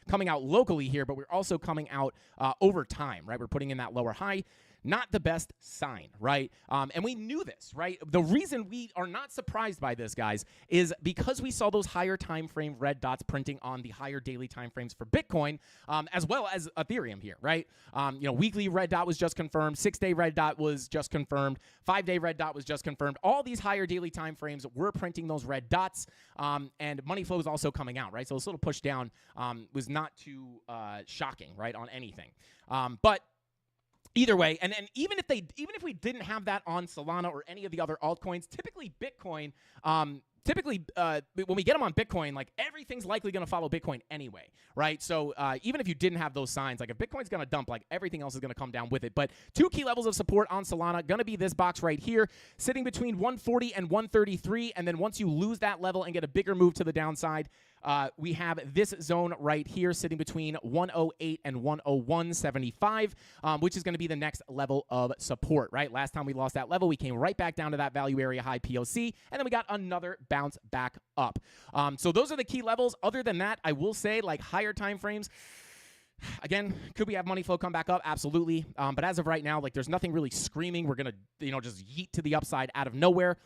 coming out locally here, but we're also coming out over time, right? We're putting in that lower high. Not the best sign, right? And we knew this, right? The reason we are not surprised by this, guys, is because we saw those higher time frame red dots printing on the higher daily time frames for Bitcoin, as well as Ethereum here, right? Weekly red dot was just confirmed. 6-day red dot was just confirmed. 5-day red dot was just confirmed. All these higher daily time frames were printing those red dots, and money flow is also coming out, right? So this little push down was not too shocking, right, on anything. But either way, and even if we didn't have that on Solana or any of the other altcoins, typically Bitcoin, when we get them on Bitcoin, like everything's likely going to follow Bitcoin anyway, right? So even if you didn't have those signs, like if Bitcoin's going to dump, like everything else is going to come down with it. But 2 key levels of support on Solana, going to be this box right here, sitting between 140 and 133. And then once you lose that level and get a bigger move to the downside, we have this zone right here sitting between 108 and 101.75, which is going to be the next level of support, right? Last time we lost that level, we came right back down to that value area high POC, and then we got another bounce back up. So those are the key levels. Other than that, I will say, like, higher time frames, again, could we have money flow come back up? Absolutely. But as of right now, like, there's nothing really screaming we're going to, just yeet to the upside out of nowhere.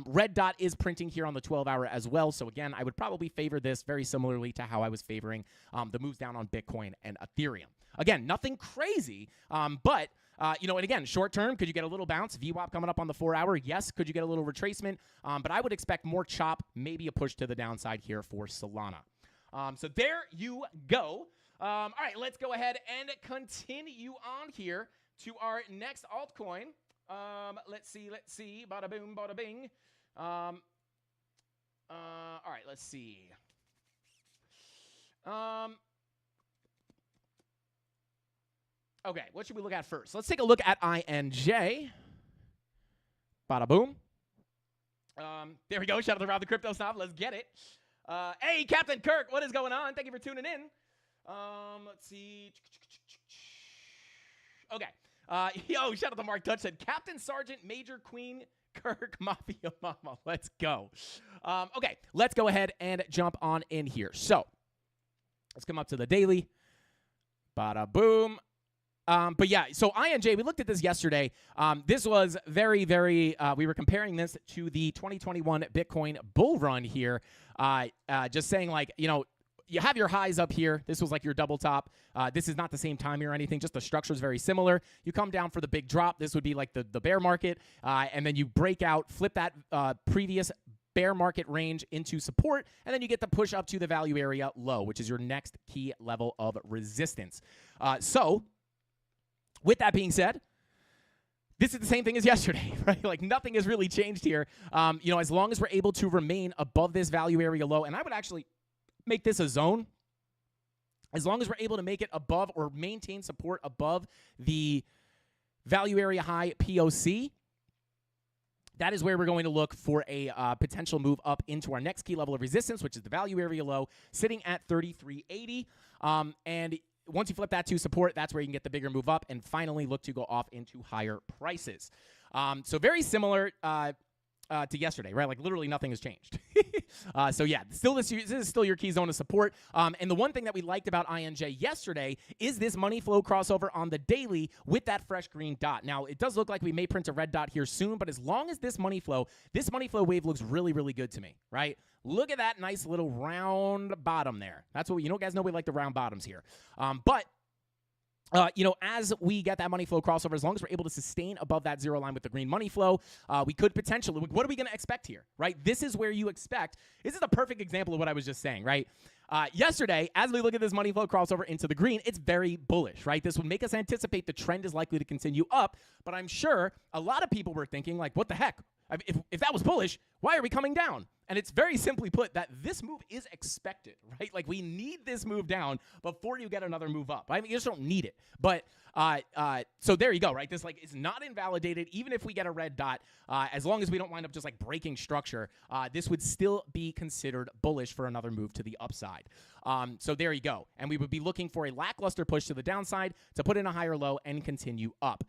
Red dot is printing here on the 12-hour as well. So again, I would probably favor this very similarly to how I was favoring the moves down on Bitcoin and Ethereum. Again, nothing crazy, but and again, short term, could you get a little bounce? VWAP coming up on the 4-hour. Yes. Could you get a little retracement? But I would expect more chop, maybe a push to the downside here for Solana. So there you go. All right, let's go ahead and continue on here to our next altcoin. Let's see. Bada boom, bada bing. All right, let's see. Okay, what should we look at first? Let's take a look at INJ. Bada boom. There we go. Shout out to Rob the Crypto Snob. Let's get it. Hey, Captain Kirk, what is going on? Thank you for tuning in. Let's see. Okay. Shout out to Mark Touch said Captain Sergeant Major Queen Kirk Mafia Mama. Let's go. Okay, let's go ahead and jump on in here. So let's come up to the daily. Bada boom. But yeah, so INJ, we looked at this yesterday. This was very, very, we were comparing this to the 2021 Bitcoin bull run here. Just saying, like, you have your highs up here. This was like your double top. This is not the same time here or anything. Just the structure is very similar. You come down for the big drop. This would be like the bear market. And then you break out, flip that previous bear market range into support, and then you get the push up to the value area low, which is your next key level of resistance. So with that being said, this is the same thing as yesterday, right? Like, nothing has really changed here. As long as we're able to remain above this value area low, and I would actually make this a zone. As long as we're able to make it above or maintain support above the value area high POC, that is where we're going to look for a potential move up into our next key level of resistance, which is the value area low, sitting at 33.80. And once you flip that to support, that's where you can get the bigger move up and finally look to go off into higher prices. So very similar to yesterday, right? Like literally nothing has changed. So yeah, this is still your key zone of support. And the one thing that we liked about INJ yesterday is this money flow crossover on the daily with that fresh green dot. Now, it does look like we may print a red dot here soon, but as long as this money flow wave looks really, really good to me, right? Look at that nice little round bottom there. That's what, guys know we like the round bottoms here. As we get that money flow crossover, as long as we're able to sustain above that zero line with the green money flow, we could potentially, what are we going to expect here, right? This is where you expect, this is a perfect example of what I was just saying, right? Yesterday, as we look at this money flow crossover into the green, it's very bullish, right? This would make us anticipate the trend is likely to continue up, but I'm sure a lot of people were thinking, like, what the heck? If that was bullish, why are we coming down? And it's very simply put that this move is expected, right? Like, we need this move down before you get another move up. I mean, you just don't need it. But so there you go, right? This is not invalidated. Even if we get a red dot, as long as we don't wind up just breaking structure, this would still be considered bullish for another move to the upside. So there you go. And we would be looking for a lackluster push to the downside to put in a higher low and continue up.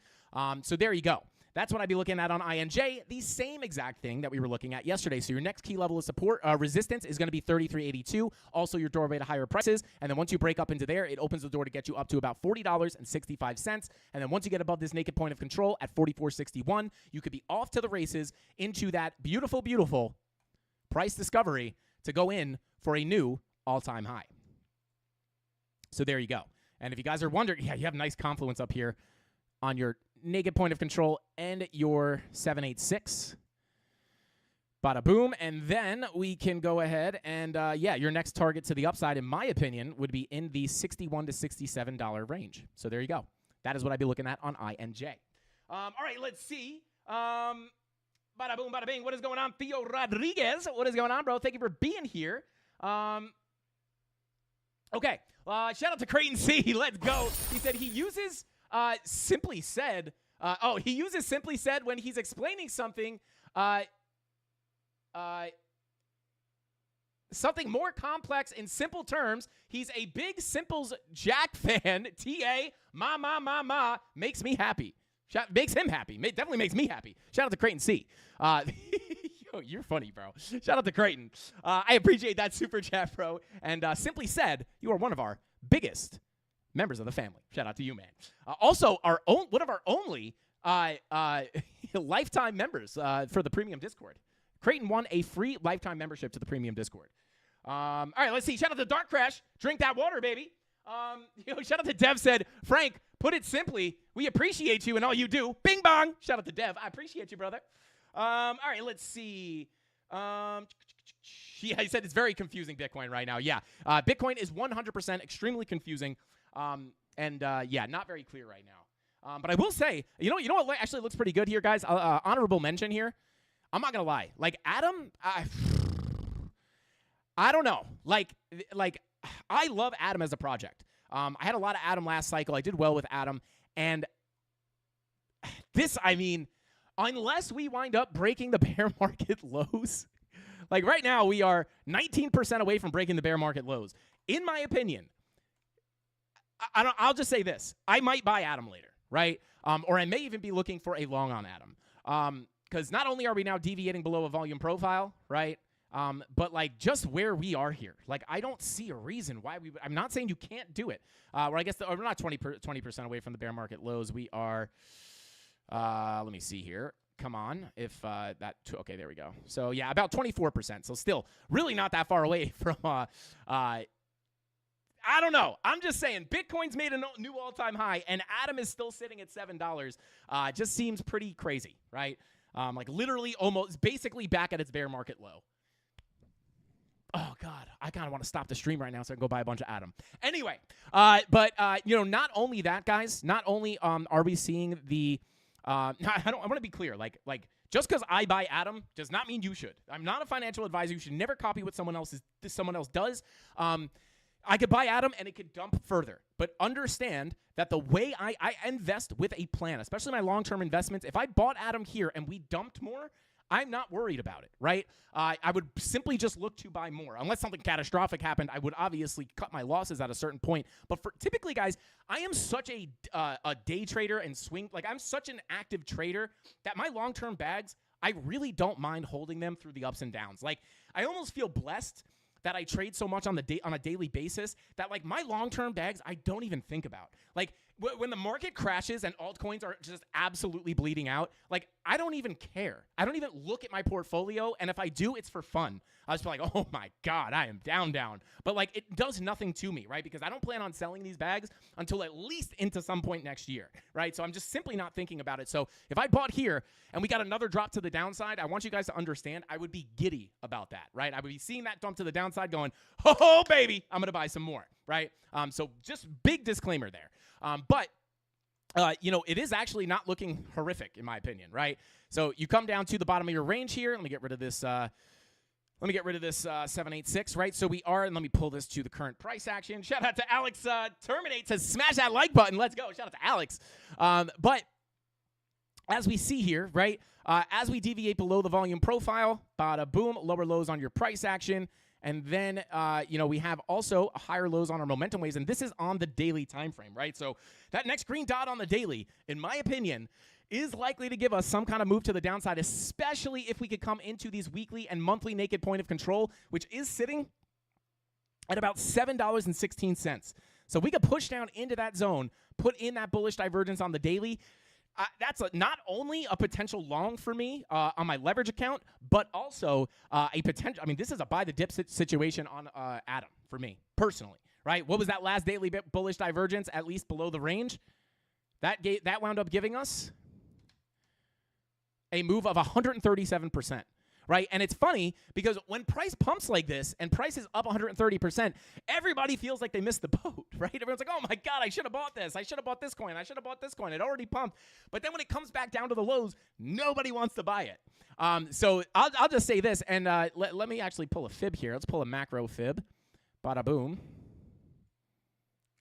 So there you go. That's what I'd be looking at on INJ, the same exact thing that we were looking at yesterday. So your next key level of support resistance is going to be 33.82, also your doorway to higher prices. And then once you break up into there, it opens the door to get you up to about $40.65. And then once you get above this naked point of control at 44.61, you could be off to the races into that beautiful, beautiful price discovery to go in for a new all-time high. So there you go. And if you guys are wondering, yeah, you have a nice confluence up here on your naked point of control and your 786. Bada boom. And then we can go ahead and, your next target to the upside, in my opinion, would be in the $61 to $67 range. So there you go. That is what I'd be looking at on INJ. All right, let's see. Bada boom, bada bing. What is going on? Theo Rodriguez. What is going on, bro? Thank you for being here. Okay. Shout out to Creighton C. Let's go. He said he uses Simply Said. He uses Simply Said when he's explaining something. Something more complex in simple terms. He's a big Simples Jack fan. T.A. Ma. Makes me happy. Makes him happy. Definitely makes me happy. Shout out to Creighton C. Yo, you're funny, bro. Shout out to Creighton. I appreciate that super chat, bro. And Simply Said, you are one of our biggest members of the family. Shout out to you, man. Also, one of our only lifetime members for the premium Discord. Creighton won a free lifetime membership to the premium Discord. All right, let's see. Shout out to Dark Crash. Drink that water, baby. Shout out to Dev said, Frank, put it simply, we appreciate you and all you do. Bing bong. Shout out to Dev. I appreciate you, brother. All right, let's see. He said it's very confusing, Bitcoin, right now. Yeah, Bitcoin is 100% extremely confusing. Not very clear right now. But I will say, you know what actually looks pretty good here, guys? Honorable mention here. I'm not gonna lie. Like Adam, I don't know. Like I love Adam as a project. I had a lot of Adam last cycle. I did well with Adam, and this, I mean, unless we wind up breaking the bear market lows, like right now we are 19% away from breaking the bear market lows. In my opinion, I'll just say this. I might buy Adam later, right? Or I may even be looking for a long on Adam. Because not only are we now deviating below a volume profile, right? But like just where we are here, like I don't see a reason why we. I'm not saying you can't do it. Or I guess we're not 20% away from the bear market lows. We are. Let me see here. Come on, if okay, there we go. So yeah, about 24%. So still, really not that far away from. I don't know. I'm just saying, Bitcoin's made a new all-time high, and Adam is still sitting at $7. Just seems pretty crazy, right? Like literally almost basically back at its bear market low. Oh, God. I kind of want to stop the stream right now so I can go buy a bunch of Adam. Anyway, not only that, guys, not only are we seeing the I want to be clear. Like just because I buy Adam does not mean you should. I'm not a financial advisor. You should never copy what someone else does. I could buy Adam and it could dump further. But understand that the way I invest with a plan, especially my long-term investments, if I bought Adam here and we dumped more, I'm not worried about it, right? I would simply just look to buy more. Unless something catastrophic happened, I would obviously cut my losses at a certain point. But for typically, guys, I am such a day trader and swing. Like, I'm such an active trader that my long-term bags, I really don't mind holding them through the ups and downs. Like, I almost feel blessed that I trade so much on a daily basis that, like, my long-term bags, I don't even think about. Like, when the market crashes and altcoins are just absolutely bleeding out, like, I don't even care. I don't even look at my portfolio, and if I do, it's for fun. I just feel like, oh my God, I am down. But, like, it does nothing to me, right? Because I don't plan on selling these bags until at least into some point next year, right? So I'm just simply not thinking about it. So if I bought here and we got another drop to the downside, I want you guys to understand I would be giddy about that, right? I would be seeing that dump to the downside going, oh, baby, I'm going to buy some more, right? So just big disclaimer there. But it is actually not looking horrific, in my opinion, right? So you come down to the bottom of your range here. Let me get rid of this. 786, right? So we are, and let me pull this to the current price action. Shout out to Alex Terminate, says smash that like button. Let's go. Shout out to Alex. But as we see here, right, as we deviate below the volume profile, bada boom, lower lows on your price action. And then, we have also higher lows on our momentum waves, and this is on the daily time frame, right? So that next green dot on the daily, in my opinion, is likely to give us some kind of move to the downside, especially if we could come into these weekly and monthly naked point of control, which is sitting at about $7.16. So we could push down into that zone, put in that bullish divergence on the daily. That's not only a potential long for me on my leverage account, but also a potential. I mean, this is a buy the dip situation on Adam for me personally, right? What was that last daily bullish divergence, at least below the range? That wound up giving us a move of 137%. Right? And it's funny because when price pumps like this and price is up 130%, everybody feels like they missed the boat, right? Everyone's like, oh my God, I should have bought this. I should have bought this coin. I should have bought this coin. It already pumped. But then when it comes back down to the lows, nobody wants to buy it. So I'll just say this, and let me actually pull a fib here. Let's pull a macro fib. Bada boom.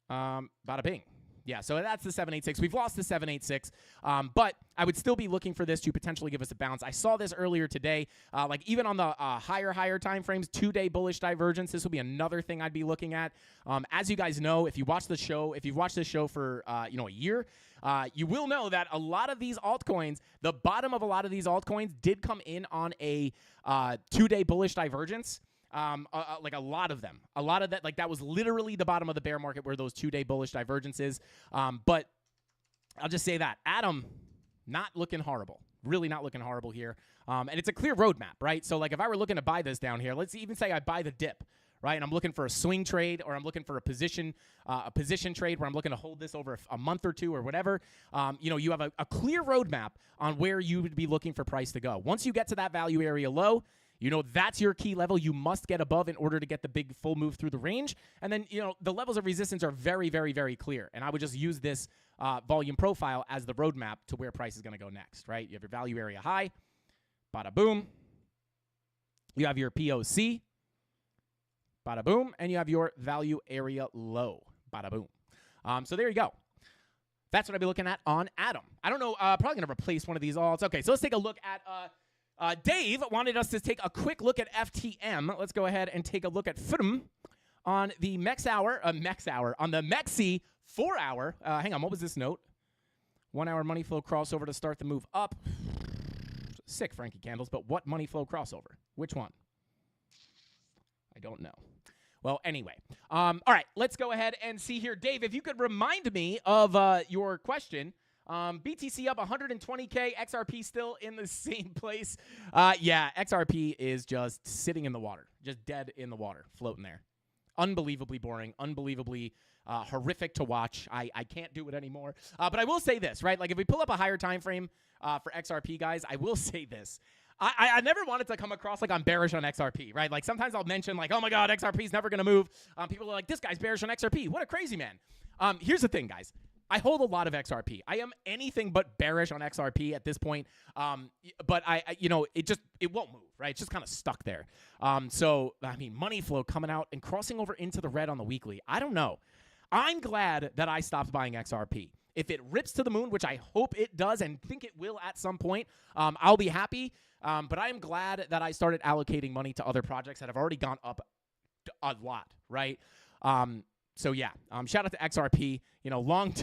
Bada bing. Yeah, so that's the 786. We've lost the 786, but I would still be looking for this to potentially give us a bounce. I saw this earlier today, like even on the higher time frames, 2-day bullish divergence. This will be another thing I'd be looking at. As you guys know, if you've watched this show for a year, you will know that a lot of these altcoins, the bottom of a lot of these altcoins did come in on a 2-day bullish divergence. Like a lot of that, like that was literally the bottom of the bear market where those 2-day bullish divergences. But I'll just say that Adam, not looking horrible, really not looking horrible here. And it's a clear roadmap, right? So like if I were looking to buy this down here, let's even say I buy the dip, right? And I'm looking for a swing trade, or I'm looking for a position trade where I'm looking to hold this over a month or two or whatever. You have a clear roadmap on where you would be looking for price to go. Once you get to that value area low, that's your key level you must get above in order to get the big full move through the range. And then, the levels of resistance are very, very, very clear. And I would just use this volume profile as the roadmap to where price is going to go next, right? You have your value area high, bada boom. You have your POC, bada boom. And you have your value area low, bada boom. So there you go. That's what I'd be looking at on Adam. I don't know, probably going to replace one of these alts. Okay, so let's take a look at... Dave wanted us to take a quick look at FTM. Let's go ahead and take a look at FTM on the on the MEXI 4-hour. Hang on, what was this note? 1-hour money flow crossover to start the move up. Sick, Frankie Candles, but what money flow crossover? Which one? I don't know. Well, anyway. All right, let's go ahead and see here. Dave, if you could remind me of your question. BTC up 120K, XRP still in the same place. Yeah, XRP is just sitting in the water, just dead in the water, floating there. Unbelievably boring, unbelievably horrific to watch. I can't do it anymore. But I will say this, right? Like if we pull up a higher time frame for XRP, guys, I will say this. I never wanted to come across like I'm bearish on XRP, right? Like sometimes I'll mention like, oh my God, XRP is never going to move. People are like, this guy's bearish on XRP. What a crazy man. Here's the thing, guys. I hold a lot of XRP. I am anything but bearish on XRP at this point. But it won't move, right? It's just kind of stuck there. So, I mean, money flow coming out and crossing over into the red on the weekly. I don't know. I'm glad that I stopped buying XRP. If it rips to the moon, which I hope it does and think it will at some point, I'll be happy. But I am glad that I started allocating money to other projects that have already gone up a lot, right? So yeah, shout out to XRP. Long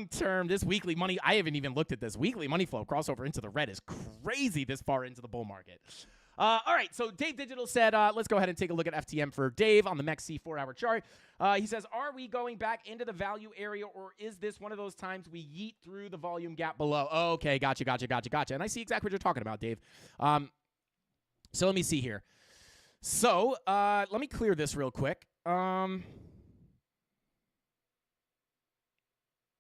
term, this weekly money, I haven't even looked at this. Weekly money flow crossover into the red is crazy this far into the bull market. All right, so Dave Digital said, let's go ahead and take a look at FTM for Dave on the MEXC 4-hour chart. He says, are we going back into the value area, or is this one of those times we yeet through the volume gap below? Oh, okay, gotcha. And I see exactly what you're talking about, Dave. So let me see here. So let me clear this real quick.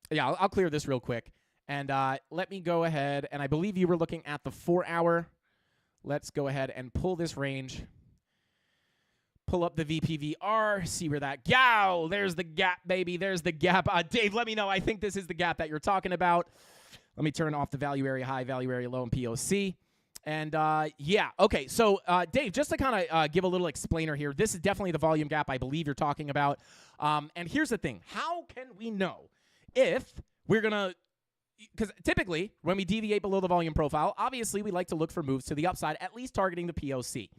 Yeah, I'll clear this real quick. And let me go ahead, and I believe you were looking at the 4-hour. Let's go ahead and pull this range. Pull up the VPVR, see where that go. There's the gap, baby. There's the gap. Dave, let me know. I think this is the gap that you're talking about. Let me turn off the value area high, value area low, and POC. And yeah, okay. So Dave, just to kind of give a little explainer here, this is definitely the volume gap I believe you're talking about. And here's the thing. How can we know if we're going to, because typically when we deviate below the volume profile, obviously we like to look for moves to the upside, at least targeting the POC.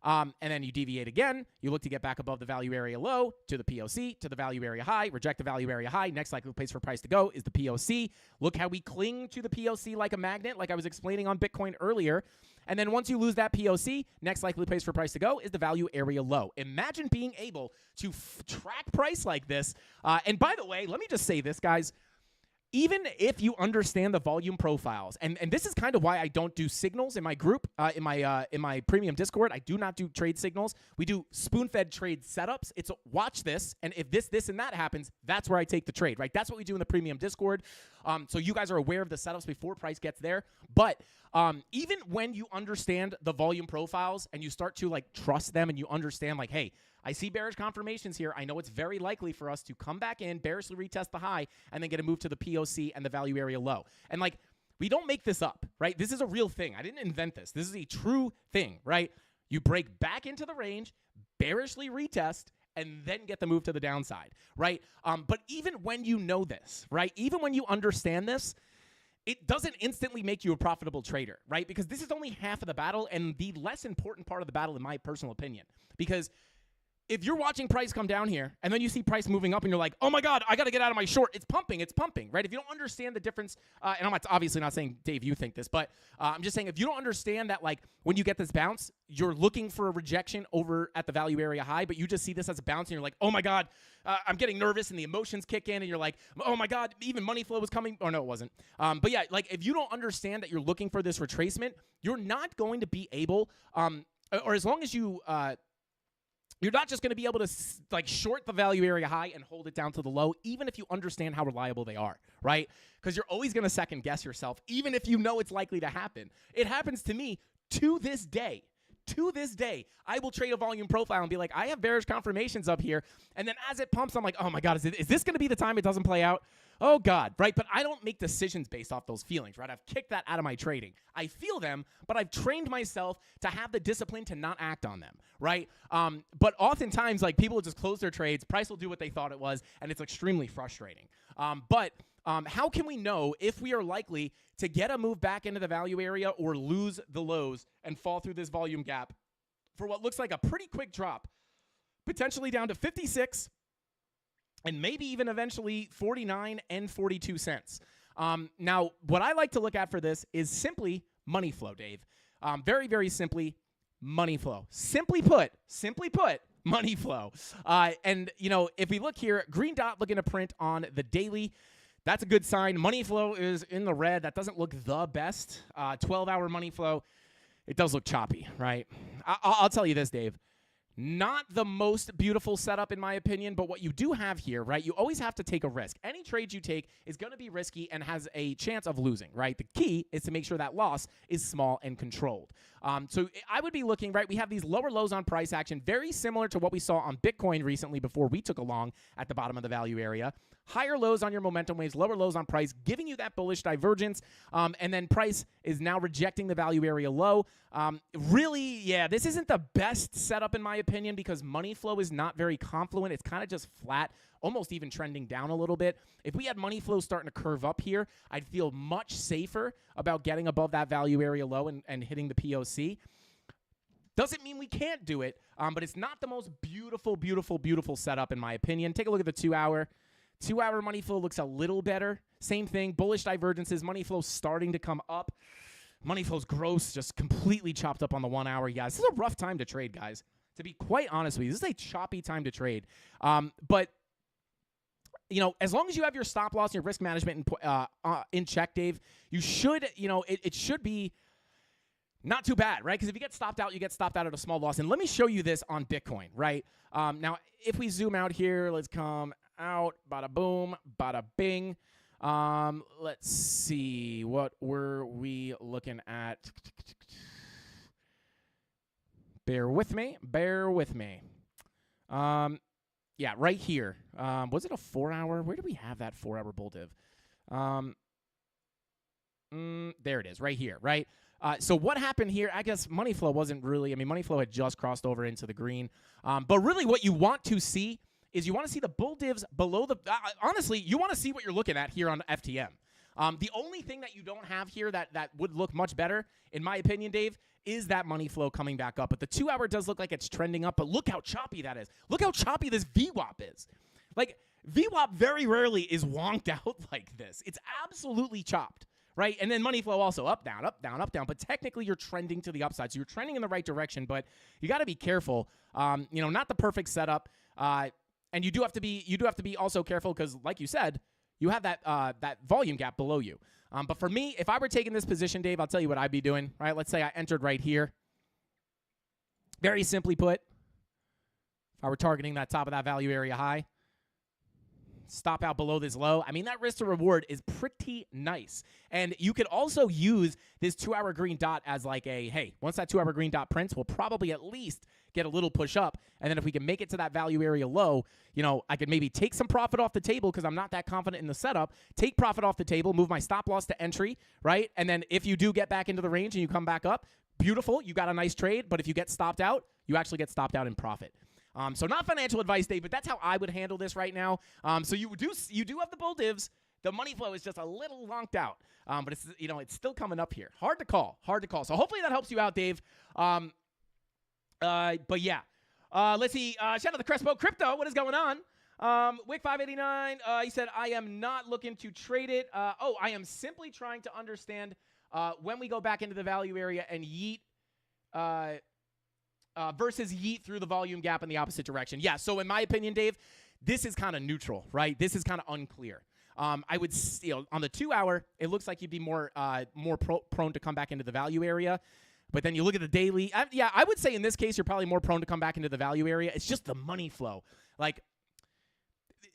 And then you deviate again. You look to get back above the value area low to the POC, to the value area high, reject the value area high. Next likely place for price to go is the POC. Look how we cling to the POC like a magnet, like I was explaining on Bitcoin earlier. And then once you lose that POC, next likely place for price to go is the value area low. Imagine being able to track price like this. And by the way, let me just say this, guys. Even if you understand the volume profiles, and this is kind of why I don't do signals in my group, in my premium Discord, I do not do trade signals. We do spoon-fed trade setups. It's watch this, and if this, and that happens, that's where I take the trade, right? That's what we do in the premium Discord. So you guys are aware of the setups before price gets there. But even when you understand the volume profiles and you start to trust them and you understand hey, I see bearish confirmations here. I know it's very likely for us to come back in, bearishly retest the high, and then get a move to the POC and the value area low. And we don't make this up, right? This is a real thing. I didn't invent this. This is a true thing, right? You break back into the range, bearishly retest, and then get the move to the downside, right? But even when you know this, right? Even when you understand this, it doesn't instantly make you a profitable trader, right? Because this is only half of the battle and the less important part of the battle, in my personal opinion. Because if you're watching price come down here and then you see price moving up and you're like, oh my God, I got to get out of my short. It's pumping, right? If you don't understand the difference, and I'm obviously not saying, Dave, you think this, but I'm just saying if you don't understand that when you get this bounce, you're looking for a rejection over at the value area high, but you just see this as a bounce and you're like, oh my God, I'm getting nervous and the emotions kick in and you're like, oh my God, even money flow was coming. Oh no, it wasn't. But yeah, if you don't understand that you're looking for this retracement, you're not going to be able, or as long as you, you're not just going to be able to short the value area high and hold it down to the low, even if you understand how reliable they are, right? Because you're always going to second guess yourself, even if you know it's likely to happen. It happens to me to this day. To this day, I will trade a volume profile and be like, I have bearish confirmations up here. And then as it pumps, I'm like, oh my God, is this going to be the time it doesn't play out? Oh God, right? But I don't make decisions based off those feelings, right? I've kicked that out of my trading. I feel them, but I've trained myself to have the discipline to not act on them, right? But oftentimes, people will just close their trades, price will do what they thought it was, and it's extremely frustrating. But how can we know if we are likely to get a move back into the value area or lose the lows and fall through this volume gap for what looks like a pretty quick drop, potentially down to 56 and maybe even eventually 49 and 42 cents. Now, what I like to look at for this is simply money flow, Dave. Very, very simply, money flow. Simply put, money flow. And, if we look here, green dot looking to print on the daily. That's a good sign. Money flow is in the red. That doesn't look the best. 12-hour money flow, it does look choppy, right? I'll tell you this, Dave. Not the most beautiful setup, in my opinion, but what you do have here, right, you always have to take a risk. Any trade you take is going to be risky and has a chance of losing, right? The key is to make sure that loss is small and controlled. So I would be looking, right, we have these lower lows on price action, very similar to what we saw on Bitcoin recently before we took a long at the bottom of the value area. Higher lows on your momentum waves, lower lows on price, giving you that bullish divergence, and then price is now rejecting the value area low. Really, yeah, this isn't the best setup, in my opinion. opinion, because money flow is not very confluent. It's kind of just flat, almost even trending down a little bit. If we had money flow starting to curve up here, I'd feel much safer about getting above that value area low and hitting the POC. Doesn't mean we can't do it, but it's not the most beautiful, beautiful, beautiful setup in my opinion. Take a look at the 2-hour. 2-hour money flow looks a little better. Same thing, bullish divergences. Money flow starting to come up. Money flow's gross, just completely chopped up on the 1 hour. Guys, this is a rough time to trade, guys. To be quite honest with you, this is a choppy time to trade. But, you know, as long as you have your stop loss and your risk management in check, Dave, you should, you know, it should be not too bad, right? Because if you get stopped out, you get stopped out at a small loss. And let me show you this on Bitcoin, right? Now, if we zoom out here, let's come out, bada boom, bada bing. Let's see, what were we looking at? Bear with me. Yeah, right here. Was it a 4-hour? Where do we have that 4-hour bull div? There it is, right here, right? So what happened here, I guess money flow wasn't really, I mean, money flow had just crossed over into the green. But really what you want to see is you want to see the bull divs below the, honestly, you want to see what you're looking at here on FTM. The only thing that you don't have here that would look much better, in my opinion, Dave, is that money flow coming back up. But the 2-hour does look like it's trending up, but look how choppy that is. Look how choppy this VWAP is. Like, VWAP very rarely is wonked out like this. It's absolutely chopped, right? And then money flow also up, down, up, down, up, down. But technically, you're trending to the upside. So you're trending in the right direction, but you got to be careful. You know, not the perfect setup. And you do have to be also careful because, like you said, you have that volume gap below you. But for me, if I were taking this position, Dave, I'll tell you what I'd be doing. Right? Let's say I entered right here. Very simply put, if I were targeting that top of that value area high, stop out below this low. I mean, that risk to reward is pretty nice. And you could also use this 2-hour green dot as like a, hey, once that 2-hour green dot prints, we'll probably at least get a little push up. And then if we can make it to that value area low, you know, I could maybe take some profit off the table because I'm not that confident in the setup, take profit off the table, move my stop loss to entry, right? And then if you do get back into the range and you come back up, beautiful, you got a nice trade. But if you get stopped out, you actually get stopped out in profit. So not financial advice, Dave, but that's how I would handle this right now. So you do have the bull divs. The money flow is just a little lonked out, but it's, you know, it's still coming up here. Hard to call. So hopefully that helps you out, Dave. But yeah, let's see. Shout out to Crespo Crypto. What is going on? Wick 589. He said, I am not looking to trade it. I am simply trying to understand when we go back into the value area and yeet. Versus yeet through the volume gap in the opposite direction. Yeah, so in my opinion, Dave, this is kind of neutral, right? This is kind of unclear. I would, you know, on the 2-hour, it looks like you'd be more prone to come back into the value area. But then you look at the daily. I would say in this case, you're probably more prone to come back into the value area. It's just the money flow. Like,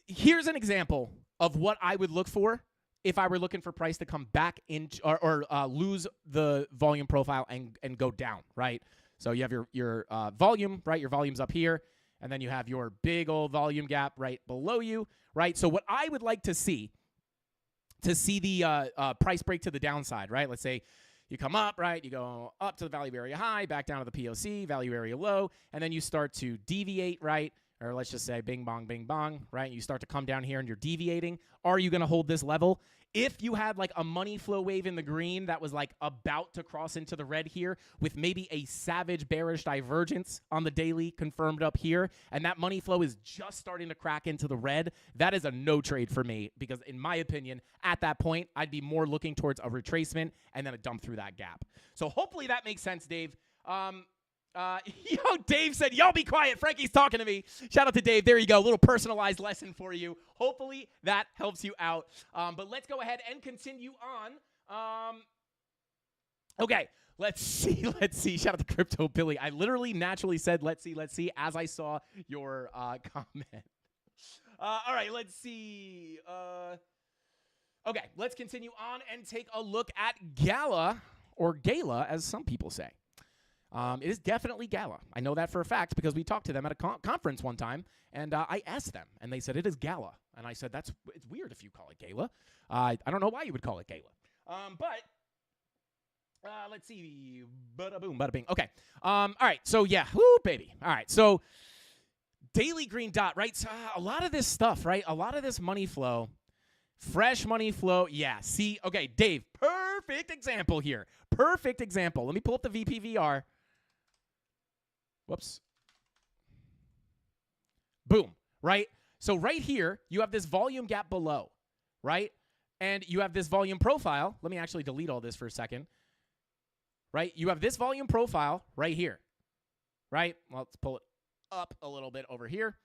here's an example of what I would look for if I were looking for price to come back in or lose the volume profile and go down, right? So you have your volume, right? Your volume's up here, and then you have your big old volume gap right below you, right? So what I would like to see the price break to the downside, right? Let's say you come up, right? You go up to the value area high, back down to the POC, value area low, and then you start to deviate, right? Or let's just say bing, bong, right? You start to come down here and you're deviating. Are you going to hold this level? If you had like a money flow wave in the green that was like about to cross into the red here with maybe a savage bearish divergence on the daily confirmed up here, and that money flow is just starting to crack into the red, that is a no trade for me because in my opinion, at that point, I'd be more looking towards a retracement and then a dump through that gap. So hopefully that makes sense, Dave. Dave said, y'all be quiet. Frankie's talking to me. Shout out to Dave. There you go. A little personalized lesson for you. Hopefully that helps you out. But let's go ahead and continue on. Okay. Let's see. Shout out to Crypto Billy. I literally naturally said, let's see, as I saw your comment. All right. Let's see. Okay. Let's continue on and take a look at Gala, or Gala, as some people say. It is definitely Gala. I know that for a fact because we talked to them at a conference one time, and I asked them, and they said it is Gala. And I said, it's weird if you call it Gala. I don't know why you would call it Gala. But Let's see. Bada boom, bada bing. Okay. All right. So yeah, whoo, baby. All right. So daily green dot, right? So, a lot of this stuff, right? A lot of this money flow, fresh money flow. Yeah. See. Okay, Dave. Perfect example here. Perfect example. Let me pull up the VPVR. Whoops. Boom. Right. So right here, you have this volume gap below, right? And you have this volume profile. Let me actually delete all this for a second. Right? You have this volume profile right here, right? Well, let's pull it up a little bit over here.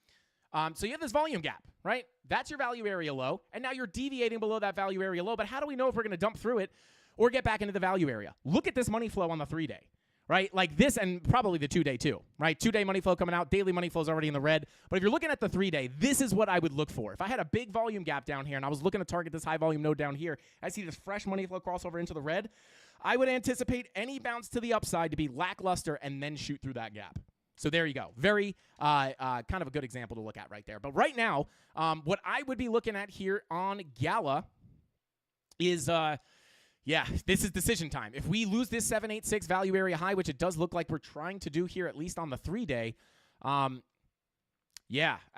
So you have this volume gap, right? That's your value area low, and now you're deviating below that value area low, but how do we know if we're going to dump through it or get back into the value area? Look at this money flow on the 3-day, right? Like this, and probably the 2-day too, right? 2-day money flow coming out, daily money flow is already in the red, but if you're looking at the 3-day, this is what I would look for. If I had a big volume gap down here and I was looking to target this high volume node down here, I see this fresh money flow crossover into the red, I would anticipate any bounce to the upside to be lackluster and then shoot through that gap. So there you go. Very kind of a good example to look at right there. But right now, what I would be looking at here on Gala is, this is decision time. If we lose this 786 value area high, which it does look like we're trying to do here, at least on the 3-day, I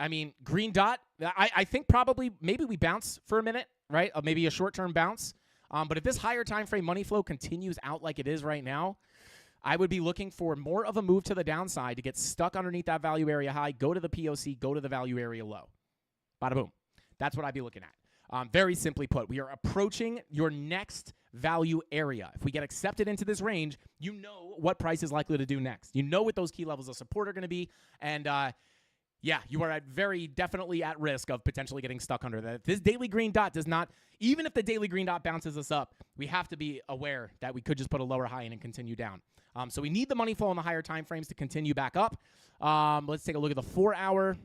mean, green dot, I think probably maybe we bounce for a minute, right? Maybe a short-term bounce. But if this higher time frame money flow continues out like it is right now, I would be looking for more of a move to the downside to get stuck underneath that value area high, go to the POC, go to the value area low. Bada boom. That's what I'd be looking at. Very simply put, we are approaching your next value area. If we get accepted into this range, you know what price is likely to do next. You know what those key levels of support are going to be, and you are very definitely at risk of potentially getting stuck under that. This daily green dot does not, even if the daily green dot bounces us up, we have to be aware that we could just put a lower high in and continue down. So we need the money flow on the higher time frames to continue back up. Let's take a look at the 4-hour.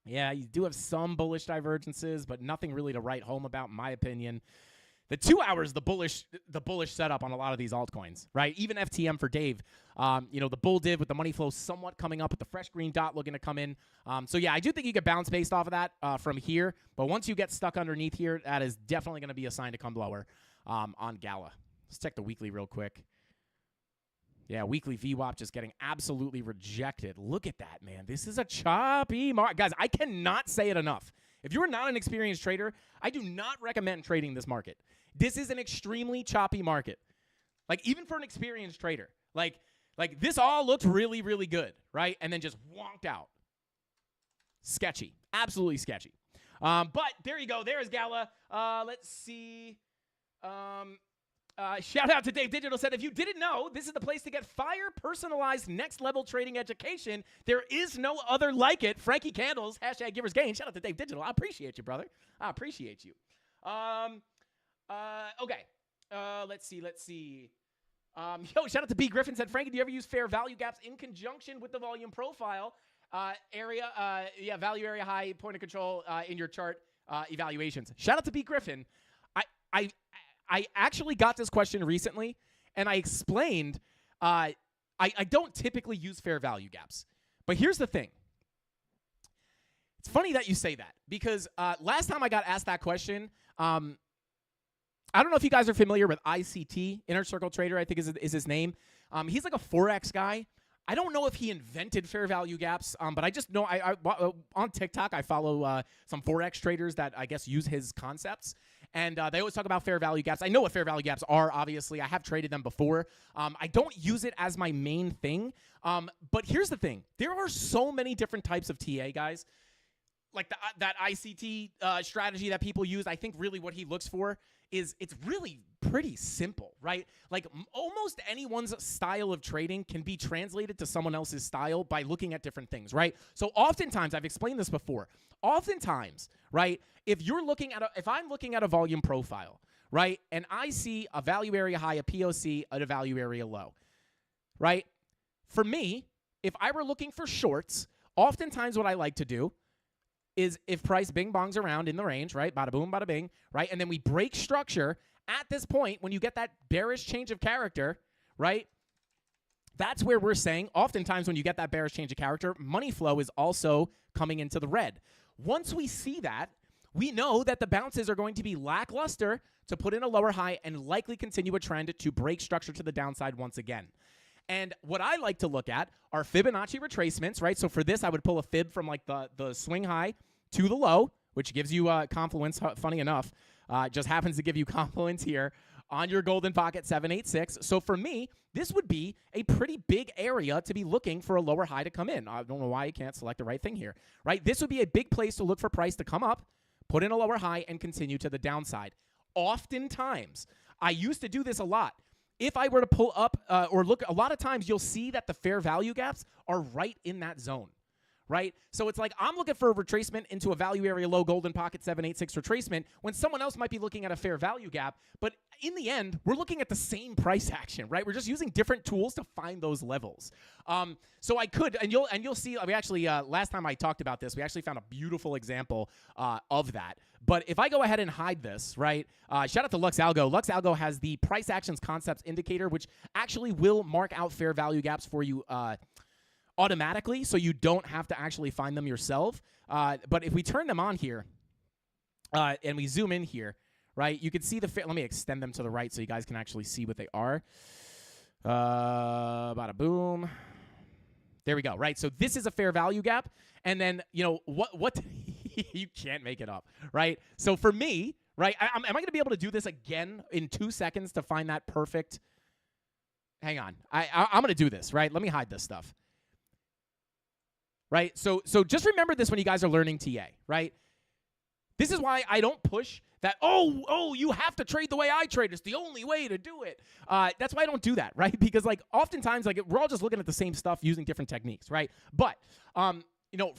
Yeah, you do have some bullish divergences, but nothing really to write home about, in my opinion. The 2 hours, the bullish setup on a lot of these altcoins, right? Even FTM for Dave, the bull div with the money flow somewhat coming up with the fresh green dot looking to come in. I do think you could bounce based off of that from here. But once you get stuck underneath here, that is definitely going to be a sign to come lower on Gala. Let's check the weekly real quick. Yeah, weekly VWAP just getting absolutely rejected. Look at that, man. This is a choppy market. Guys, I cannot say it enough. If you're not an experienced trader, I do not recommend trading this market. This is an extremely choppy market. Like, even for an experienced trader. Like this all looked really, really good, right? And then just wonked out. Sketchy. Absolutely sketchy. But there you go. There's Gala. Let's see. Shout out to Dave Digital said, if you didn't know, this is the place to get fire personalized next level trading education. There is no other like it. Frankie Candles, #GiversGain. Shout out to Dave Digital. I appreciate you, brother. I appreciate you. Okay. Let's see. Shout out to B. Griffin said, Frankie, do you ever use fair value gaps in conjunction with the volume profile value area high, point of control in your chart evaluations? Shout out to B. Griffin. I actually got this question recently, and I explained I don't typically use fair value gaps. But here's the thing. It's funny that you say that, because last time I got asked that question, I don't know if you guys are familiar with ICT, Inner Circle Trader, I think is his name. He's like a Forex guy. I don't know if he invented fair value gaps, but I just know I on TikTok I follow some Forex traders that I guess use his concepts, and they always talk about fair value gaps. I know what fair value gaps are, obviously. I have traded them before. I don't use it as my main thing, but here's the thing. There are so many different types of TA, guys. Like that ICT strategy that people use, I think really what he looks for is it's really pretty simple, right? Like almost anyone's style of trading can be translated to someone else's style by looking at different things, right? So oftentimes, I've explained this before, oftentimes, right, if I'm looking at a volume profile, right, and I see a value area high, a POC, at a value area low, right? For me, if I were looking for shorts, oftentimes what I like to do is if price bing bongs around in the range, right? Bada boom, bada bing, right? And then we break structure at this point when you get that bearish change of character, right? That's where we're saying oftentimes when you get that bearish change of character, money flow is also coming into the red. Once we see that, we know that the bounces are going to be lackluster to put in a lower high and likely continue a trend to break structure to the downside once again. And what I like to look at are Fibonacci retracements, right? So for this, I would pull a fib from like the swing high to the low, which gives you confluence, funny enough. Just happens to give you confluence here on your golden pocket 786. So for me, this would be a pretty big area to be looking for a lower high to come in. I don't know why you can't select the right thing here, right? This would be a big place to look for price to come up, put in a lower high, and continue to the downside. Oftentimes, I used to do this a lot. If I were to pull up or look, a lot of times you'll see that the fair value gaps are right in that zone, right? So it's like I'm looking for a retracement into a value area low golden pocket 786 retracement when someone else might be looking at a fair value gap. But in the end, we're looking at the same price action, right? We're just using different tools to find those levels. So I could, and you'll see. We actually last time I talked about this, we actually found a beautiful example of that. But if I go ahead and hide this, right? Shout out to Lux Algo. Lux Algo has the price actions concepts indicator, which actually will mark out fair value gaps for you automatically, so you don't have to actually find them yourself. But if we turn them on here and we zoom in here, right, you can see let me extend them to the right so you guys can actually see what they are. Bada boom. There we go, right? So this is a fair value gap. And then, what you can't make it up, right? So for me, right, am I going to be able to do this again in 2 seconds to find that perfect? Hang on. I'm going to do this, right? Let me hide this stuff. Right? So just remember this when you guys are learning TA, right? This is why I don't push that, you have to trade the way I trade. It's the only way to do it. That's why I don't do that, right? Because, like, oftentimes, like, we're all just looking at the same stuff using different techniques, right? But,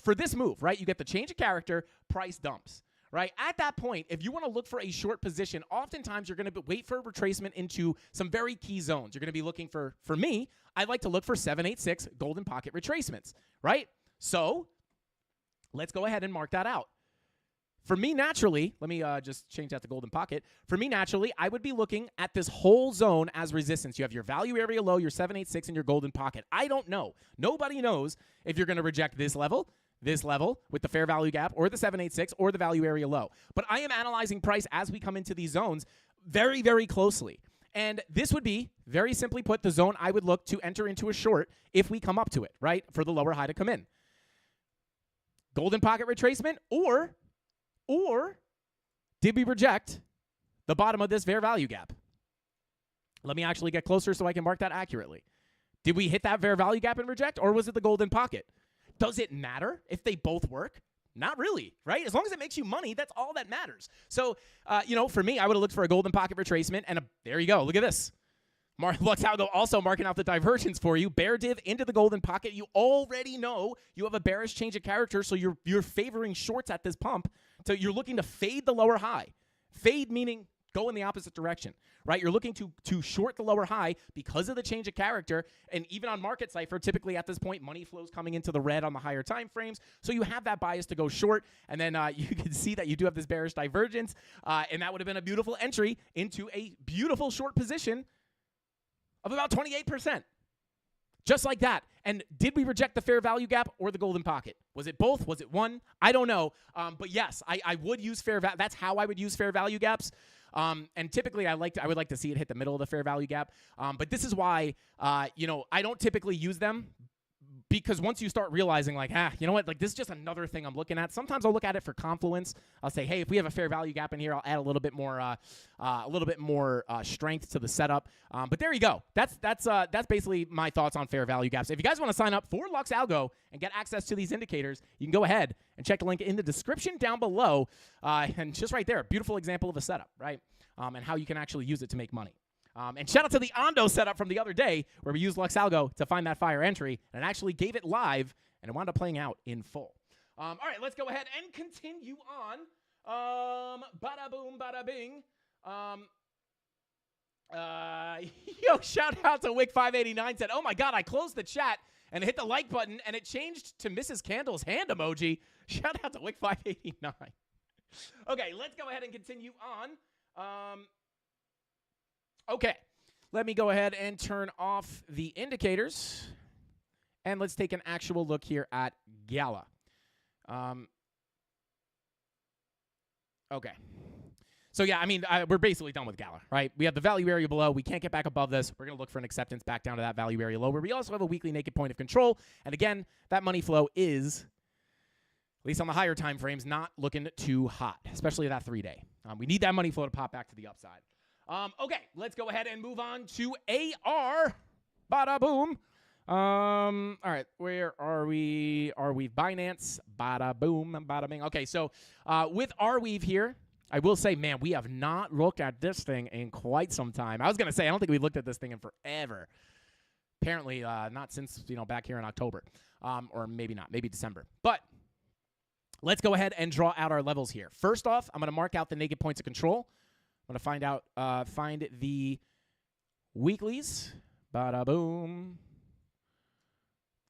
for this move, right, you get the change of character, price dumps, right? At that point, if you want to look for a short position, oftentimes you're going to wait for a retracement into some very key zones. You're going to be looking for me, I like to look for 786 golden pocket retracements, right? So let's go ahead and mark that out. For me, naturally, let me just change that to golden pocket. For me, naturally, I would be looking at this whole zone as resistance. You have your value area low, your 786, and your golden pocket. I don't know. Nobody knows if you're going to reject this level with the fair value gap, or the 786, or the value area low. But I am analyzing price as we come into these zones very, very closely. And this would be, very simply put, the zone I would look to enter into a short if we come up to it, right, for the lower high to come in. Golden pocket retracement, or did we reject the bottom of this fair value gap? Let me actually get closer so I can mark that accurately. Did we hit that fair value gap and reject, or was it the golden pocket? Does it matter if they both work? Not really, right? As long as it makes you money, that's all that matters. So, for me, I would have looked for a golden pocket retracement, and there you go. Look at this. Lux Algo also marking out the divergence for you. Bear div into the golden pocket. You already know you have a bearish change of character, so you're favoring shorts at this pump. So you're looking to fade the lower high. Fade meaning go in the opposite direction, right? You're looking to short the lower high because of the change of character. And even on Market Cipher, typically at this point, money flows coming into the red on the higher time frames. So you have that bias to go short. And then you can see that you do have this bearish divergence. And that would have been a beautiful entry into a beautiful short position of about 28%. Just like that. And did we reject the fair value gap or the golden pocket? Was it both? Was it one? I don't know. But yes, I would use fair value. That's how I would use fair value gaps. And typically I would like to see it hit the middle of the fair value gap. But this is why, I don't typically use them, because once you start realizing, like, you know what, like, this is just another thing I'm looking at. Sometimes I'll look at it for confluence. I'll say, hey, if we have a fair value gap in here, I'll add a little bit more strength to the setup. But there you go. That's basically my thoughts on fair value gaps. If you guys want to sign up for Lux Algo and get access to these indicators, you can go ahead and check the link in the description down below. And just right there, beautiful example of a setup, right? And how you can actually use it to make money. And shout out to the Ondo setup from the other day where we used Lux Algo to find that fire entry and it actually gave it live and it wound up playing out in full. All right, let's go ahead and continue on. Bada boom, bada bing. Shout out to Wick589 said, oh my God, I closed the chat and hit the like button and it changed to Mrs. Candle's hand emoji. Shout out to Wick589. Okay, let's go ahead and continue on. Okay, let me go ahead and turn off the indicators, and let's take an actual look here at Gala. Okay. So, yeah, I mean, we're basically done with Gala, right? We have the value area below. We can't get back above this. We're going to look for an acceptance back down to that value area low, where we also have a weekly naked point of control. And, again, that money flow is, at least on the higher time frames, not looking too hot, especially that 3-day. We need that money flow to pop back to the upside. Okay, let's go ahead and move on to AR. Bada boom. All right, where are we? Arweave Binance. Bada boom, bada bing. Okay, so with Arweave here, I will say, man, we have not looked at this thing in quite some time. I was going to say, I don't think we've looked at this thing in forever. Apparently, not since, back here in October. Or maybe not, maybe December. But let's go ahead and draw out our levels here. First off, I'm going to mark out the naked points of control. I'm going to find the weeklies. Bada boom.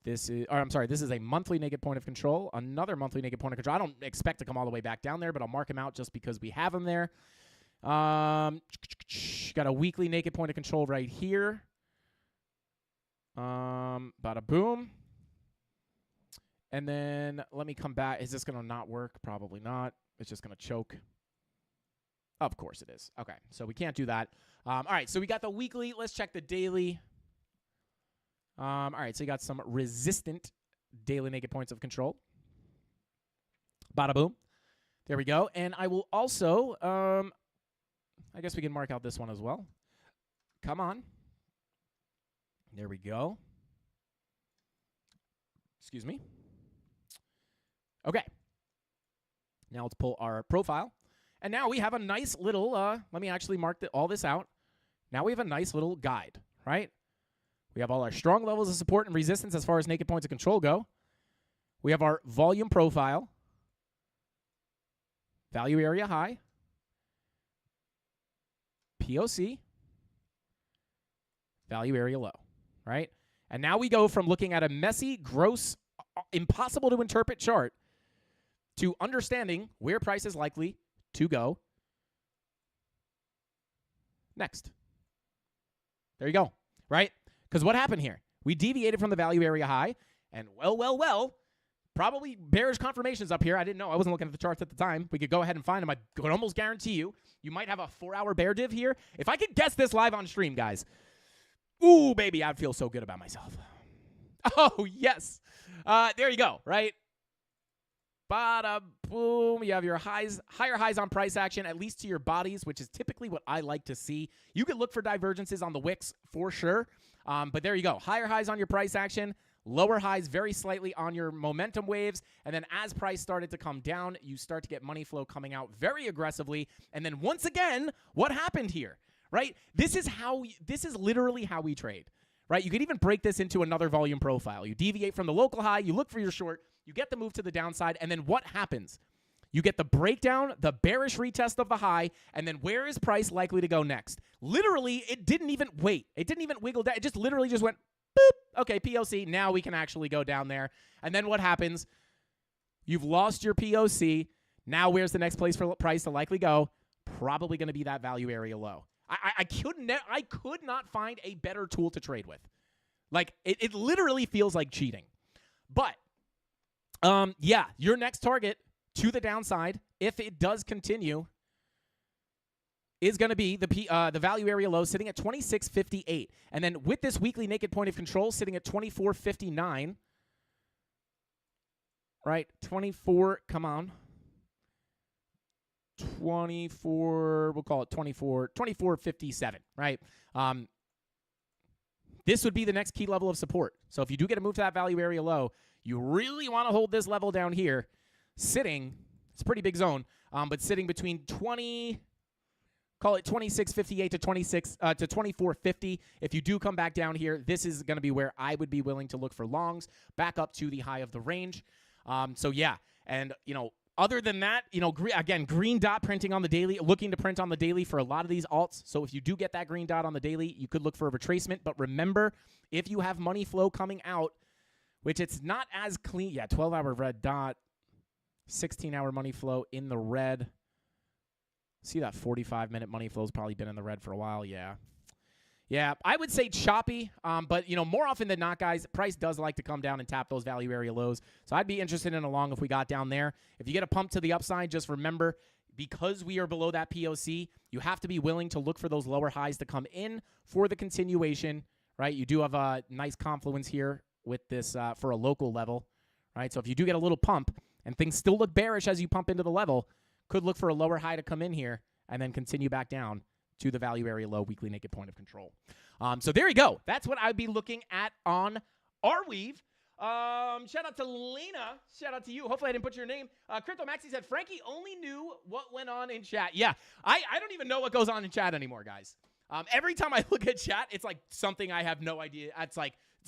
This is a monthly naked point of control. Another monthly naked point of control. I don't expect to come all the way back down there, but I'll mark them out just because we have them there. Got a weekly naked point of control right here. Bada boom. And then let me come back. Is this going to not work? Probably not. It's just going to choke. Of course it is. Okay, so we can't do that. All right, so we got the weekly. Let's check the daily. All right, so you got some resistant daily naked points of control. Bada boom. There we go. And I will also, I guess we can mark out this one as well. Come on. There we go. Excuse me. Okay. Now let's pull our profile. And now we have a nice little, let me actually mark all this out. Now we have a nice little guide, right? We have all our strong levels of support and resistance as far as naked points of control go. We have our volume profile, value area high, POC, value area low, right? And now we go from looking at a messy, gross, impossible to interpret chart to understanding where price is likely to go next. There you go, right? Because what happened here? We deviated from the value area high, and well, probably bearish confirmations up here. I didn't know. I wasn't looking at the charts at the time. We could go ahead and find them. I could almost guarantee you might have a 4-hour bear div here. If I could guess this live on stream, guys, ooh, baby, I'd feel so good about myself. Oh, yes. There you go, right? Bada boom. You have your higher highs on price action, at least to your bodies, which is typically what I like to see. You could look for divergences on the wicks for sure. But there you go. Higher highs on your price action, lower highs very slightly on your momentum waves. And then as price started to come down, you start to get money flow coming out very aggressively. And then once again, what happened here, right? This is literally how we trade, right? You could even break this into another volume profile. You deviate from the local high, you look for your short, you get the move to the downside, and then what happens? You get the breakdown, the bearish retest of the high, and then where is price likely to go next? Literally, it didn't even wait. It didn't even wiggle down. It just literally just went, boop. Okay, POC, now we can actually go down there. And then what happens? You've lost your POC. Now where's the next place for price to likely go? Probably going to be that value area low. I could not find a better tool to trade with. Like, it literally feels like cheating. But, yeah, your next target to the downside, if it does continue, is going to be the value area low sitting at 26.58. And then with this weekly naked point of control sitting at 24.59, right? 24, come on. 24, we'll call it 24.57, right? This would be the next key level of support. So if you do get a move to that value area low, you really want to hold this level down here. Sitting, it's a pretty big zone, but sitting between 26.58 to 24.50. If you do come back down here, this is going to be where I would be willing to look for longs back up to the high of the range. So yeah, and other than that, again, green dot printing on the daily, looking to print on the daily for a lot of these alts. So if you do get that green dot on the daily, you could look for a retracement. But remember, if you have money flow coming out, which it's not as clean, 12-hour red dot. 16-hour money flow in the red. See that 45-minute money flow's probably been in the red for a while. Yeah, I would say choppy, but, more often than not, guys, price does like to come down and tap those value area lows. So I'd be interested in a long if we got down there. If you get a pump to the upside, just remember, because we are below that POC, you have to be willing to look for those lower highs to come in for the continuation, right? You do have a nice confluence here with this for a local level, right? So if you do get a little pump and things still look bearish as you pump into the level, could look for a lower high to come in here and then continue back down to the value area low, weekly naked point of control. So there you go. That's what I'd be looking at on Arweave. Shout out to Lena. Shout out to you. Hopefully I didn't butcher your name. Crypto Maxi said, Frankie only knew what went on in chat. Yeah, I don't even know what goes on in chat anymore, guys. Every time I look at chat, it's like something I have no idea. It's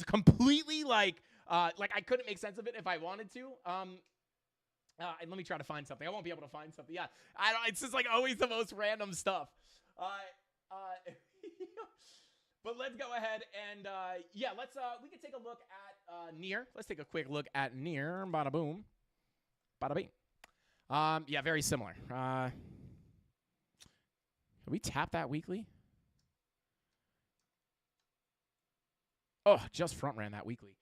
completely like I couldn't make sense of it if I wanted to. And let me try to find something. I won't be able to find something. Yeah, I don't. It's just like always the most random stuff. But let's go ahead and yeah, let's we can take a look at Near. Let's take a quick look at Near. Bada boom, bada bing. Yeah, very similar. Can we tap that weekly? Oh, just front ran that weekly.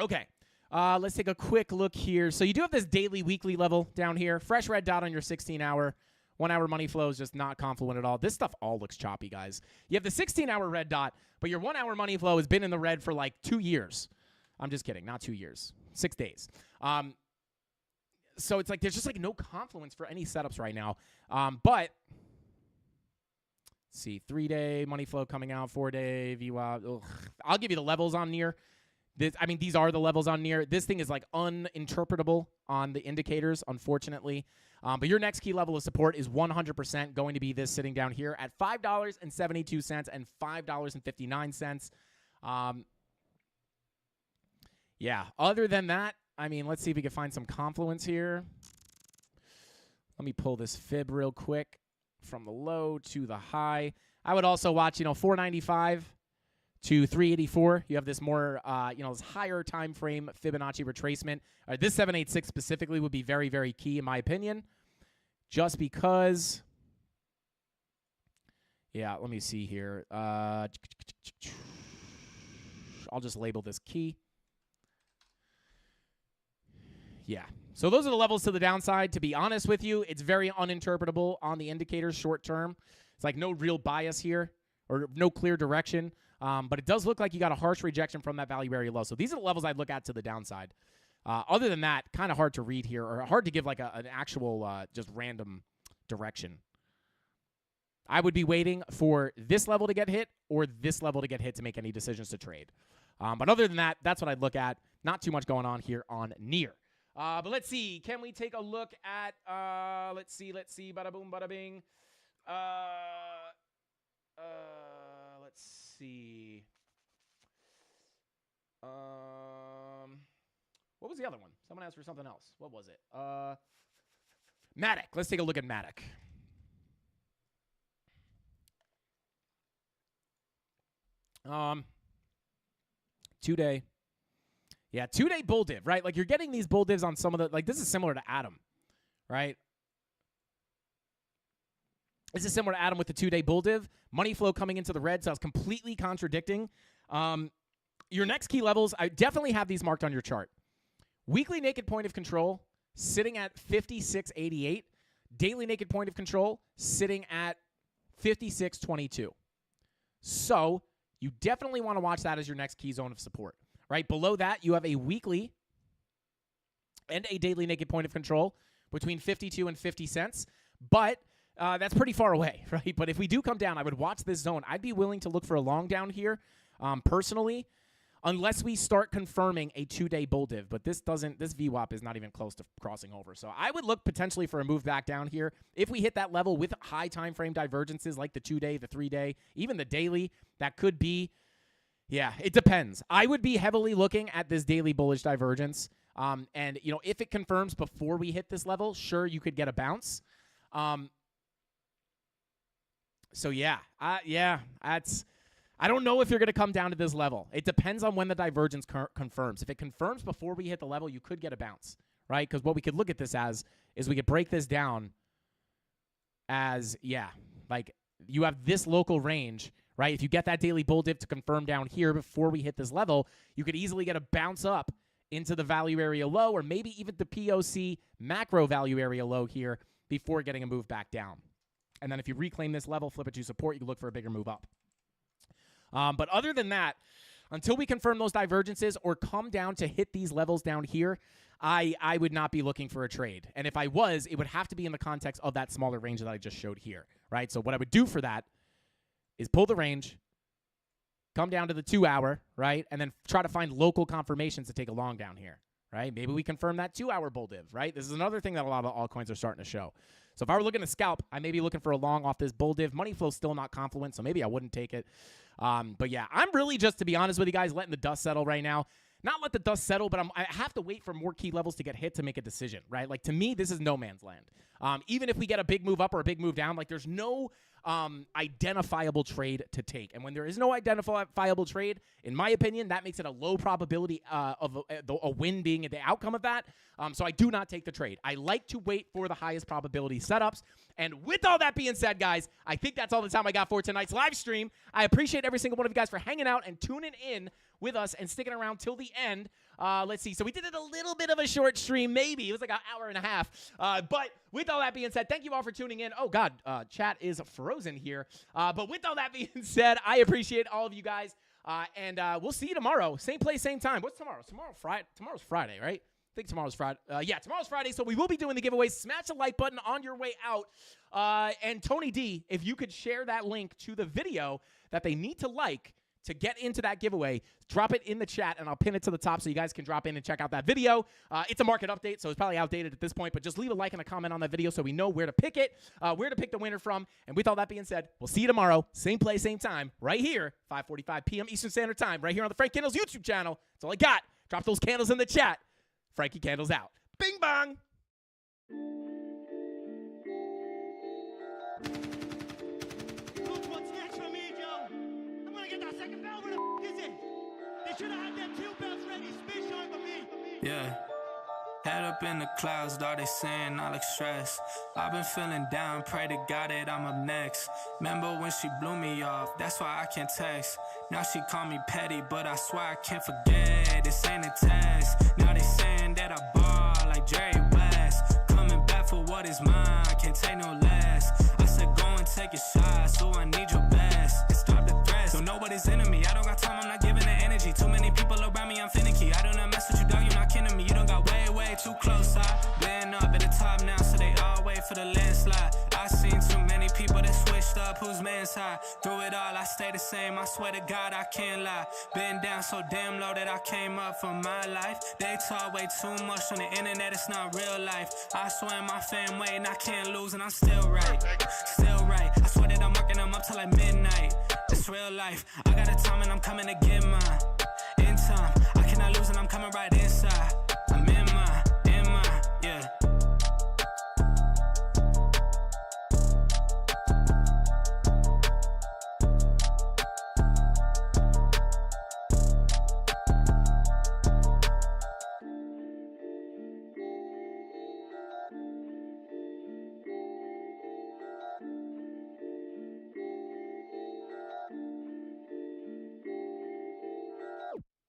Okay. Let's take a quick look here. So you do have this daily weekly level down here. Fresh red dot on your 16-hour. 1 hour money flow is just not confluent at all. This stuff all looks choppy, guys. You have the 16-hour red dot, but your 1 hour money flow has been in the red for like 2 years. I'm just kidding. Not 2 years. 6 days. So it's like there's just like no confluence for any setups right now. But let's see, 3-day money flow coming out, 4-day VWAP. I'll give you the levels on Near. These are the levels on Near. This thing is like uninterpretable on the indicators, unfortunately. But your next key level of support is 100% going to be this sitting down here at $5.72 and $5.59. Yeah, other than that, let's see if we can find some confluence here. Let me pull this fib real quick from the low to the high. I would also watch, 495 to 384. You have this more, this higher time frame Fibonacci retracement. This 786 specifically would be very, very key in my opinion. Just because, yeah, let me see here. I'll just label this key. Yeah. So those are the levels to the downside. To be honest with you, it's very uninterpretable on the indicators short term. It's like no real bias here or no clear direction. But it does look like you got a harsh rejection from that value area low. So these are the levels I'd look at to the downside. Other than that, kind of hard to read here or hard to give like an actual just random direction. I would be waiting for this level to get hit or this level to get hit to make any decisions to trade. But other than that, that's what I'd look at. Not too much going on here on Near. But let's see. Can we take a look at, let's see. Bada boom, bada bing. Let's see. What was the other one? Someone asked for something else. What was it? Matic. Let's take a look at Matic. Two-day. Yeah, 2-day bull div, right? Like you're getting these bull divs on some of the, like this is similar to Atom, right? This is similar to Atom with the 2-day bull div. Money flow coming into the red, so I was completely contradicting. Your next key levels, I definitely have these marked on your chart. Weekly naked point of control sitting at 56.88. Daily naked point of control sitting at 56.22. So you definitely want to watch that as your next key zone of support. Right below that, you have a weekly and a daily naked point of control between 52 and 50 cents. But that's pretty far away, right? But if we do come down, I would watch this zone. I'd be willing to look for a long down here, personally, unless we start confirming a 2-day bull div. But this VWAP is not even close to crossing over. So I would look potentially for a move back down here. If we hit that level with high time frame divergences like the 2-day, the 3-day, even the daily, that could be, yeah, it depends. I would be heavily looking at this daily bullish divergence. And, if it confirms before we hit this level, sure, you could get a bounce. So, yeah, I don't know if you're going to come down to this level. It depends on when the divergence confirms. If it confirms before we hit the level, you could get a bounce, right? Because what we could look at this as is we could break this down as, like you have this local range, right? If you get that daily bull dip to confirm down here before we hit this level, you could easily get a bounce up into the value area low, or maybe even the POC macro value area low here before getting a move back down. And then if you reclaim this level, flip it to support, you can look for a bigger move up. But other than that, until we confirm those divergences or come down to hit these levels down here, I would not be looking for a trade. And if I was, it would have to be in the context of that smaller range that I just showed here, right? So what I would do for that is pull the range, come down to the 2 hour, right? And then try to find local confirmations to take a long down here, right? Maybe we confirm that 2 hour bull div, right? This is another thing that a lot of altcoins are starting to show. So if I were looking to scalp, I may be looking for a long off this bull div. Money flow's still not confluent, so maybe I wouldn't take it. But yeah, I'm really just, to be honest with you guys, letting the dust settle right now. Not let the dust settle, but I have to wait for more key levels to get hit to make a decision, right? Like, to me, this is no man's land. Even if we get a big move up or a big move down, like, there's no identifiable trade to take. And when there is no identifiable trade, in my opinion, that makes it a low probability of a win being the outcome of that. So I do not take the trade. I like to wait for the highest probability setups. And with all that being said, guys, I think that's all the time I got for tonight's live stream. I appreciate every single one of you guys for hanging out and tuning in with us and sticking around till the end. Let's see. So we did it a little bit of a short stream, maybe. It was like an hour and a half. But with all that being said, thank you all for tuning in. Oh, God, chat is frozen here. But with all that being said, I appreciate all of you guys. And we'll see you tomorrow. Same place, same time. What's tomorrow? Tomorrow's Friday, right? I think tomorrow's Friday. Yeah, tomorrow's Friday, so we will be doing the giveaways. Smash the like button on your way out. And Tony D, if you could share that link to the video that they need to like to get into that giveaway, drop it in the chat, and I'll pin it to the top so you guys can drop in and check out that video. It's a market update, so it's probably outdated at this point, but just leave a like and a comment on that video so we know where to pick it, where to pick the winner from. And with all that being said, we'll see you tomorrow, same place, same time, right here, 5:45 p.m. Eastern Standard Time, right here on the Frank Candles YouTube channel. That's all I got. Drop those candles in the chat. Frankie Candles out. Bing bong. Look what's next for me, Joe. I'm gonna get that second bell. Where the is it? They should have had them two bells ready. Spit shine for me. Yeah. Head up in the clouds, dog, they saying I look stressed. I've been feeling down, pray to God that I'm up next. Remember when she blew me off, that's why I can't text. Now she call me petty, but I swear I can't forget. This ain't a test. Now they saying that I ball like Jerry West. Coming back for what is mine, can't take no less. I said go and take a shot, so I need your best. And stop the threats, so nobody's into me. I don't got time, I'm not giving the energy. Too many people around me, I'm finicky. I do not mess with you, dog, you're not kidding me. You don't got way too close. I've been up at the top now, so they all wait for the landslide. I seen too many people that switched up, whose man's high. Through it all, I stay the same, I swear to God, I can't lie. Been down so damn low that I came up for my life. They talk way too much on the internet, it's not real life. I swear my fam waiting, I can't lose, and I'm still right. Still right, I swear that I'm working them up till like midnight. It's real life, I got a time and I'm coming to get mine. In time, I cannot lose and I'm coming right inside. I'm in mine, yeah.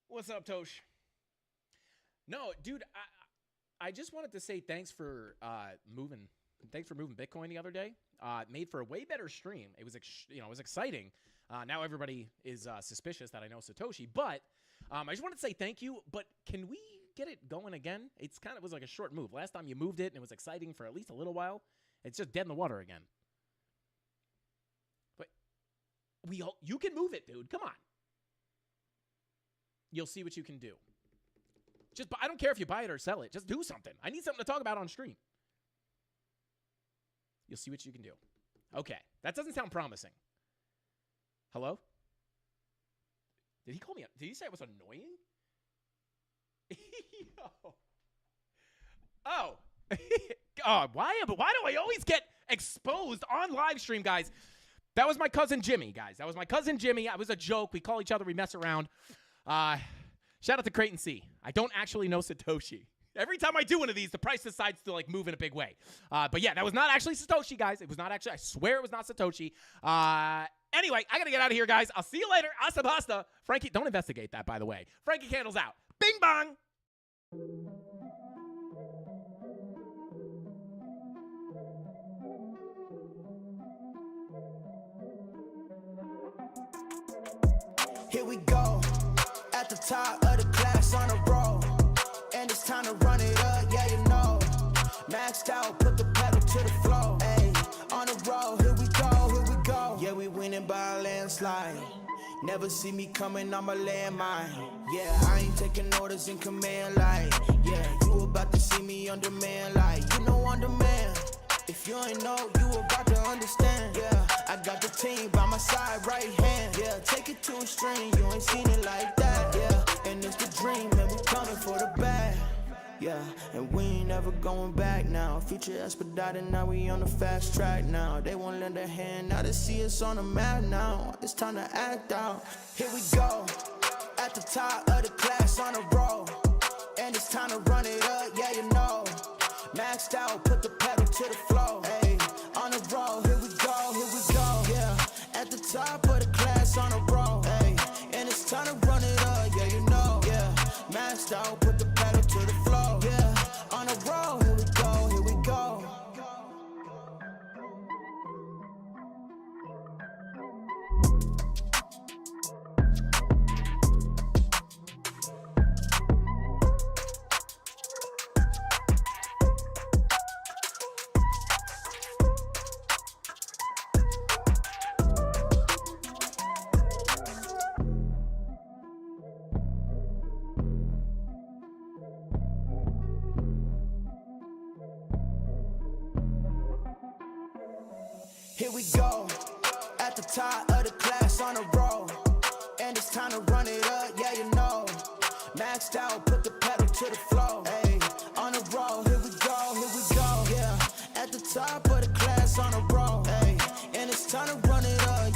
What's up, Tosh? No, dude, I just wanted to say thanks for moving Bitcoin the other day. It made for a way better stream. It was it was exciting. Now everybody is suspicious that I know Satoshi, but I just wanted to say thank you. But can we get it going again? It's kind of was like a short move. Last time you moved it and it was exciting for at least a little while. It's just dead in the water again. But you can move it, dude. Come on. You'll see what you can do. I don't care if you buy it or sell it. Just do something. I need something to talk about on stream. You'll see what you can do. Okay. That doesn't sound promising. Hello? Did he call me? Did he say it was annoying? Yo. Oh. Oh, why do I always get exposed on live stream, guys? That was my cousin Jimmy, guys. That was my cousin Jimmy. It was a joke. We call each other. We mess around. Shout out to Creighton C. I don't actually know Satoshi. Every time I do one of these, the price decides to like move in a big way. But yeah, that was not actually Satoshi, guys. It was not actually, I swear it was not Satoshi. Anyway, I got to get out of here, guys. I'll see you later. Hasta pasta. Frankie, don't investigate that, by the way. Frankie Candles out. Bing bong. Here we go, at the top of the class on a roll, and it's time to run it up, yeah you know. Maxed out, put the pedal to the floor, ayy, on the road, here we go. Yeah, we winning by a landslide. Never see me coming, I'm a landmine. Yeah, I ain't taking orders in command like, yeah, you about to see me on demand like, you know on demand. If you ain't know, you about to understand. Yeah, I got the team by my side, right hand. Yeah, take it to a string, you ain't seen it like that. Yeah, and it's the dream, and we coming for the bag. Yeah, and we ain't never going back now. Future expedited, now we on the fast track now. They won't lend a hand, now they see us on the map now. It's time to act out. Here we go, at the top of the class on a roll, and it's time to run it up, yeah you know. Maxed out, put the pedal to the floor, ayy, on the road, here we go, yeah. At the top of the class on a roll, ayy, and it's time to run it up, yeah you know, yeah. Maxed out, put the pedal to the floor, yeah. On the road, here we go, here we go. Here we go, at the top of the class on a roll, and it's time to run it up, yeah you know. Maxed out, put the pedal to the floor, ayy, on the road, here we go, yeah. At the top of the class on a roll, ayy, and it's time to run it up,